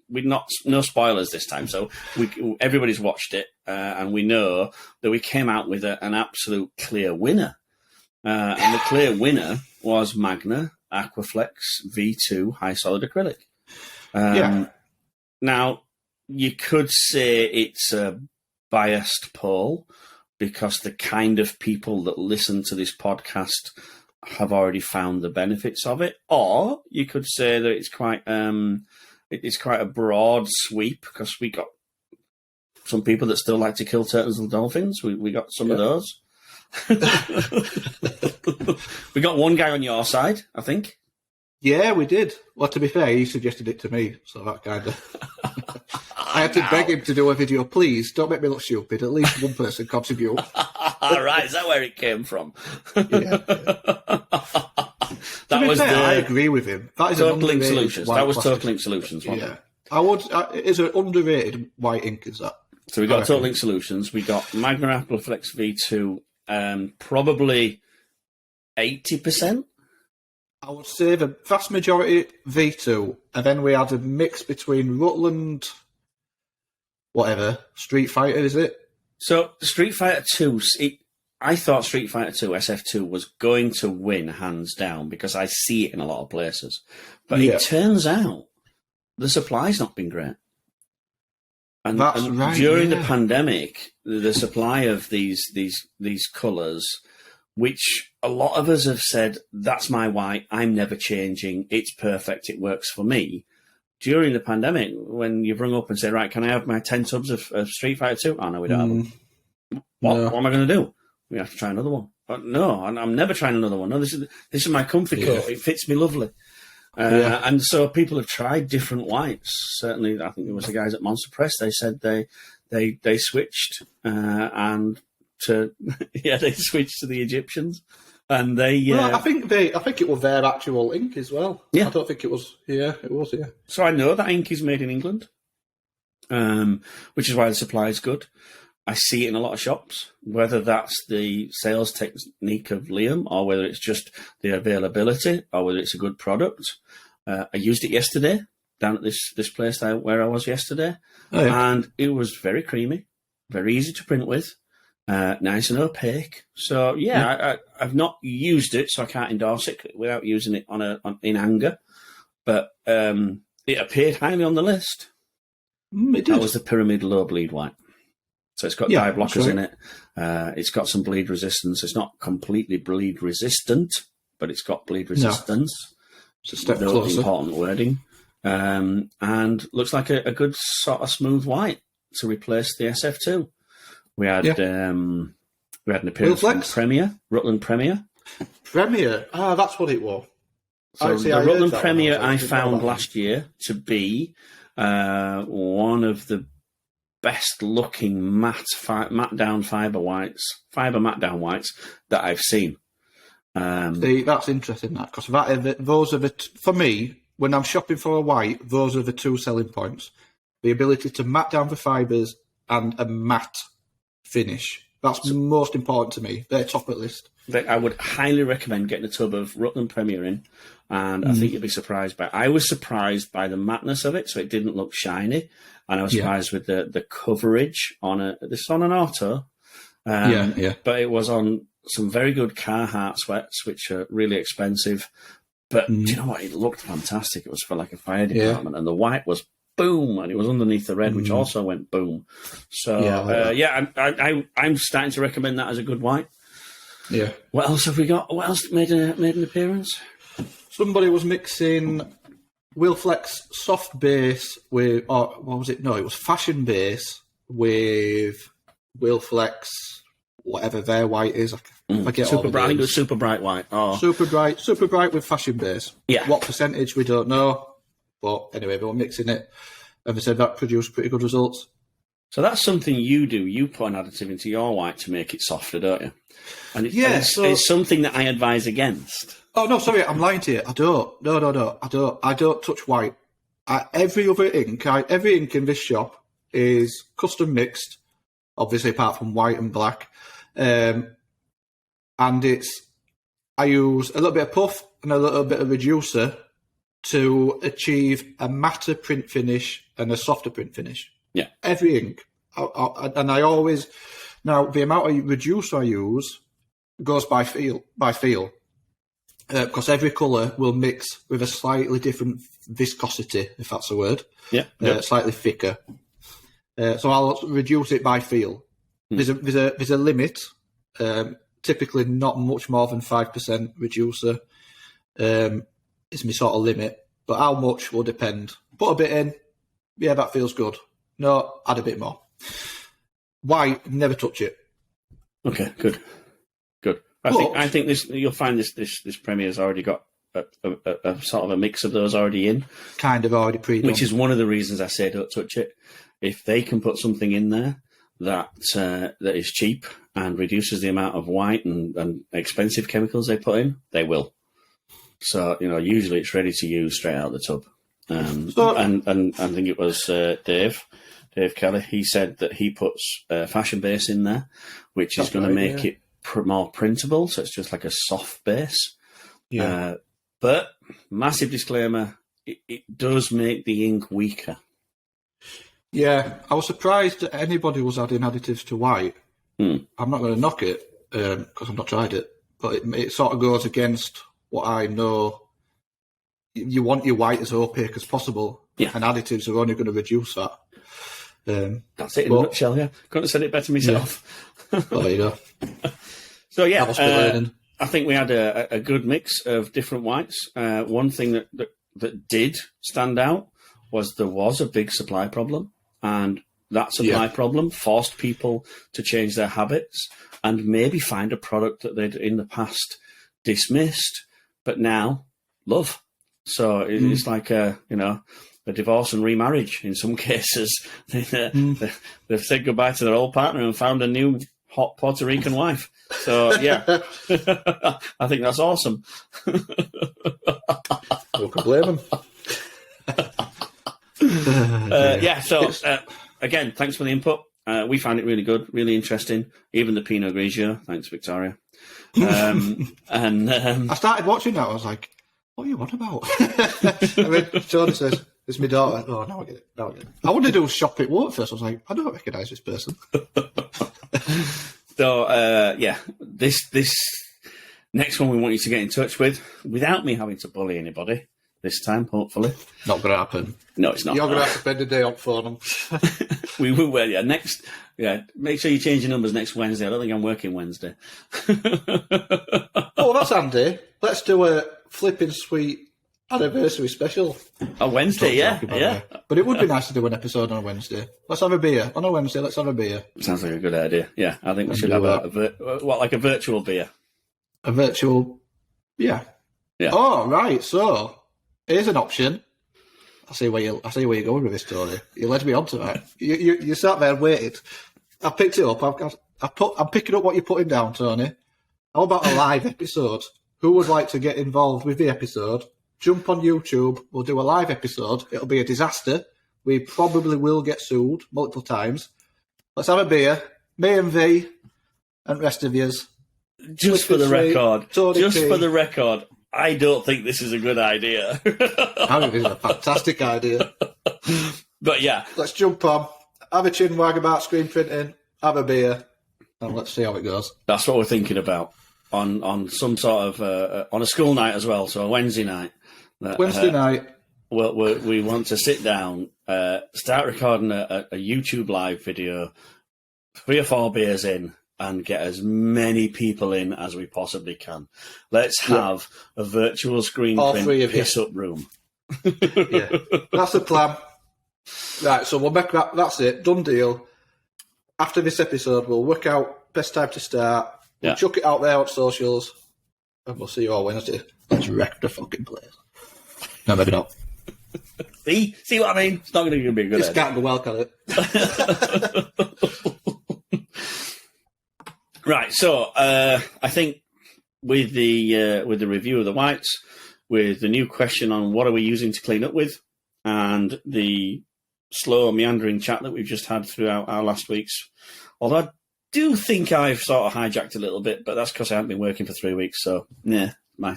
S2: we're no spoilers this time. So everybody's watched it, and we know that we came out with an absolute clear winner. And the clear winner was Magna Aquaflex V2 High Solid Acrylic. Now, you could say it's a biased poll because the kind of people that listen to this podcast have already found the benefits of it, or you could say that it's quite a broad sweep because we got some people that still like to kill turtles and dolphins. We got some of those. We got one guy on your side, I think. Yeah,
S3: we did. Well, to be fair, he suggested it to me, so that kind of... I had to beg him to do a video. Please, don't make me look stupid. At least one person contribute.
S2: All right, is that where it came from?
S3: Yeah. I agree with him. That is
S2: Total Ink Solutions. That was Total Ink Solutions, wasn't it?
S3: I would. It's an underrated white ink, is that?
S2: So we got Total Ink Solutions. We got Magna Aquaflex V2, probably 80%.
S3: I would say the vast majority V2, and then we had a mix between Rutland, Street Fighter, is it?
S2: So Street Fighter 2, I thought Street Fighter 2 SF2 was going to win hands down because I see it in a lot of places. But it turns out the supply's not been great. And during the pandemic, the supply of these colours, which a lot of us have said, that's my white, I'm never changing, it's perfect, it works for me. During the pandemic, when you've rung up and said, right, can I have my 10 tubs of Street Fighter 2? Oh, no, we don't have them. What am I going to do? We have to try another one. No, I'm never trying another one. No, this is my comfy coat. It fits me lovely. And so people have tried different whites. Certainly, I think it was the guys at Monster Press. They said they switched they switched to the Egyptians, and they.
S3: I think it was their actual ink as well. Yeah, I don't think it was. Yeah, it was. Yeah.
S2: So I know that ink is made in England, which is why the supply is good. I see it in a lot of shops, whether that's the sales technique of Liam or whether it's just the availability or whether it's a good product. I used it yesterday down at this place where I was yesterday, and it was very creamy, very easy to print with, nice and opaque. So I've not used it, so I can't endorse it without using it in anger. But it appeared highly on the list.
S3: It did.
S2: That was the Pyramid Low Bleed White. So it's got dye blockers in it. It's got some bleed resistance. It's not completely bleed resistant, but it's got bleed resistance.
S3: It's a step closer.
S2: Important wording. And looks like a good sort of smooth white to replace the SF2. We had an appearance from Rutland Premier.
S3: Premier? Ah, that's what it was.
S2: So the Rutland Premier I found last year to be one of the best looking matte down fibre matte down whites that I've seen.
S3: That's interesting, that, because those are for me, when I'm shopping for a white, those are the two selling points. the ability to mat down the fibres and a matte finish. That's most important to me. They're top of the list.
S2: I would highly recommend getting a tub of Rutland Premier in, and I think you'll be surprised by it. I was surprised by the matteness of it, so it didn't look shiny, and I was surprised with the coverage on this is on an auto, but it was on some very good Carhartt sweats, which are really expensive. But do you know what? It looked fantastic. It was for like a fire department, and the white was boom, and it was underneath the red, which also went boom. So I'm starting to recommend that as a good white.
S3: Yeah.
S2: What else have we got? What else made an appearance?
S3: Somebody was mixing Wilflex soft base with, or what was it? No, it was fashion base with Wilflex, whatever their white is. I forget
S2: super
S3: all
S2: bright. I think it
S3: names.
S2: was super bright white. Oh,
S3: Super bright with fashion base.
S2: Yeah.
S3: What percentage we don't know, but anyway, they were mixing it, and they said that produced pretty good results.
S2: so that's something you do. You put an additive into your white to make it softer, don't you? And it's something that I advise against.
S3: Oh no, sorry, I'm lying to you. I don't. No, I don't touch white. Every ink in this shop is custom mixed, obviously apart from white and black. And I use a little bit of puff and a little bit of reducer to achieve a matter print finish and a softer print finish.
S2: Yeah.
S3: Every ink. And I always, now the amount of reducer I use goes by feel. Because every colour will mix with a slightly different viscosity, if that's a word.
S2: Yeah.
S3: Slightly thicker. So I'll reduce it by feel. There's a limit. Typically not much more than 5% reducer is my sort of limit. But how much will depend. Put a bit in. Yeah, that feels good. No, add a bit more. White, never touch it.
S2: Okay, good. I think this you'll find this Premier's already got a sort of a mix of those already in,
S3: Kind of already pre-done.
S2: which is one of the reasons I say don't touch it. If they can put something in there that is cheap and reduces the amount of white and expensive chemicals they put in, they will. So usually it's ready to use straight out of the tub. And I think it was Dave Kelly. He said that he puts fashion base in there, which is going to make it more printable. So it's just like a soft base.
S3: Yeah.
S2: But massive disclaimer: it does make the ink weaker.
S3: Yeah, I was surprised that anybody was adding additives to white. I'm not going to knock it because I've not tried it, but it sort of goes against what I know. You want your white as opaque as possible, and additives are only going to reduce that.
S2: That's it in a nutshell. Yeah, couldn't have said it better myself.
S3: Yeah. Well, there you go.
S2: So yeah,
S3: That must be learning.
S2: I think we had a good mix of different whites. One thing that did stand out was there was a big supply problem, and that supply problem forced people to change their habits and maybe find a product that they'd in the past dismissed, but now love. So it's like a divorce and remarriage in some cases. They've said goodbye to their old partner and found a new hot Puerto Rican wife. So yeah, I think that's awesome.
S3: Who can blame them?
S2: So again, thanks for the input. We found it really good, really interesting. Even the Pinot Grigio. Thanks, Victoria.
S3: I started watching that. I was like, what are you on about? Jordan says, it's my daughter. Oh, now I get it. I wanted to do a shop at work first. I was like, I don't recognise this person.
S2: So, this next one we want you to get in touch with, without me having to bully anybody this time, hopefully.
S3: Not going to happen.
S2: No, it's not.
S3: You're going to have to spend a day on phone them.
S2: We will, make sure you change your numbers next Wednesday. I don't think I'm working Wednesday.
S3: Oh, that's handy. Let's do a flipping sweet anniversary special.
S2: A Wednesday, yeah.
S3: But it would be nice to do an episode on a Wednesday. Let's have a beer. On a Wednesday, let's have a beer.
S2: Sounds like a good idea. Yeah, I think we should have a virtual beer.
S3: A virtual, yeah. Oh, right. So, here's an option. I see where you're going with this story. You led me on to that. You sat there and waited. I picked it up. I'm picking up what you're putting down, Tony. How about a live episode? Who would like to get involved with the episode? Jump on YouTube. We'll do a live episode. It'll be a disaster. We probably will get sued multiple times. Let's have a beer. Me and V and the rest of yous.
S2: Just for the record,
S3: Tony P.
S2: for the record, I don't think this is a good idea.
S3: I think this is a fantastic idea.
S2: But yeah.
S3: Let's jump on, have a chin wag about screen printing, have a beer, and let's see how it goes.
S2: That's what we're thinking about on some sort of on a school night as well. So a Wednesday night.
S3: Wednesday night.
S2: We want to sit down, start recording a YouTube live video, 3 or 4 beers in, and get as many people in as we possibly can. Let's have a virtual screen print piss up room.
S3: Yeah, that's the plan. Right, so we'll make that. That's it. Done deal. After this episode, we'll work out best time to start. We'll chuck it out there on socials, and we'll see you all Wednesday. Let's wreck the fucking place. No, maybe not.
S2: See what I mean? It's not going to be a good.
S3: This can't go well, can it?
S2: Right. So I think with the review of the whites, with the new question on what are we using to clean up with, and the slow meandering chat that we've just had throughout our last week's, although I do think I've sort of hijacked a little bit, but that's because I haven't been working for 3 weeks. So yeah, my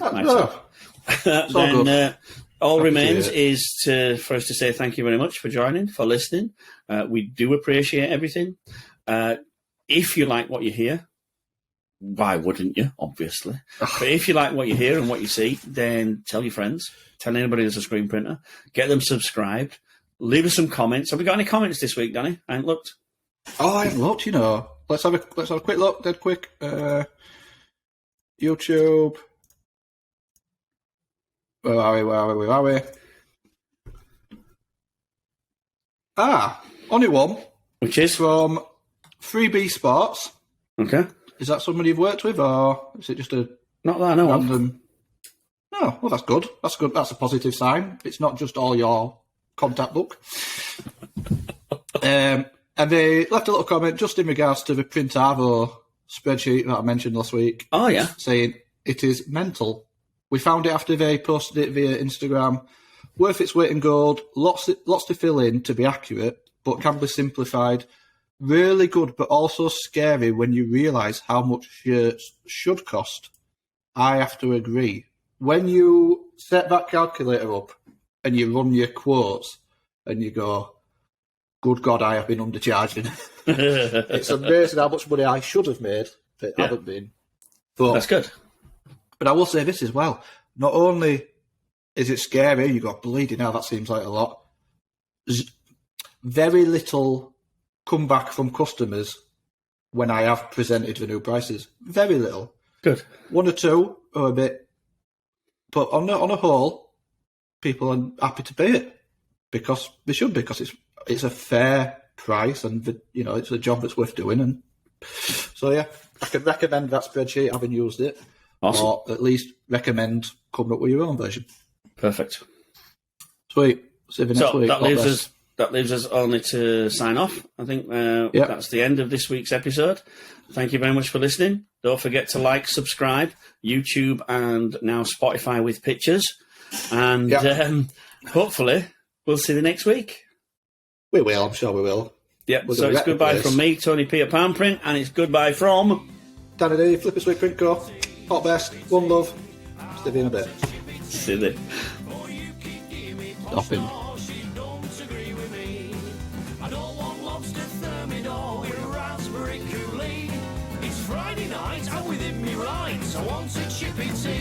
S2: then all remains is for us to say thank you very much for joining, for listening. We do appreciate everything. If you like what you hear, why wouldn't you? Obviously. But if you like what you hear and what you see, then tell your friends, tell anybody who's a screen printer, get them subscribed, leave us some comments. Have we got any comments this week, Danny? I haven't looked.
S3: Oh, I haven't looked. Let's have a quick look. Dead quick. YouTube. Where are we? Only one.
S2: Which is?
S3: From 3B Sports.
S2: Okay.
S3: Is that somebody you've worked with, or is it just a
S2: not that I know
S3: random? Oh, well, that's good. That's good. That's a positive sign. It's not just all your contact book. And they left a little comment just in regards to the Print Arvo spreadsheet that I mentioned last week.
S2: Oh, yeah.
S3: Saying it is mental. We found it after they posted it via Instagram. Worth its weight in gold. Lots to fill in to be accurate, but can be simplified. Really good, but also scary when you realise how much shirts should cost. I have to agree. When you set that calculator up and you run your quotes and you go, good God, I have been undercharging. It's amazing how much money I should have made, but haven't been. But
S2: that's good.
S3: But I will say this as well. Not only is it scary, you go, bleeding hell, that seems like a lot. Very little comeback from customers when I have presented the new prices. Very little.
S2: Good.
S3: 1 or 2 are a bit. But on a whole, people are happy to pay it because they should, because it's a fair price and it's a job that's worth doing. And so yeah, I can recommend that spreadsheet, having used it.
S2: Awesome.
S3: Or at least recommend coming up with your own version.
S2: Perfect.
S3: Sweet. See you next week.
S2: That leaves us only to sign off. I think that's the end of this week's episode. Thank you very much for listening. Don't forget to like, subscribe, YouTube, and now Spotify with pictures. And hopefully we'll see you next week.
S3: We will. I'm sure we will.
S2: Yep. So it's goodbye from me, Tony P at Palm Print, and it's goodbye from
S3: Danny D, Flipper Sweet Print Co. Hot best. One love. Stay in a bit.
S2: Silly.
S3: Stop him.
S1: Friday night, I'm within me rights. I want a Chippy Tea.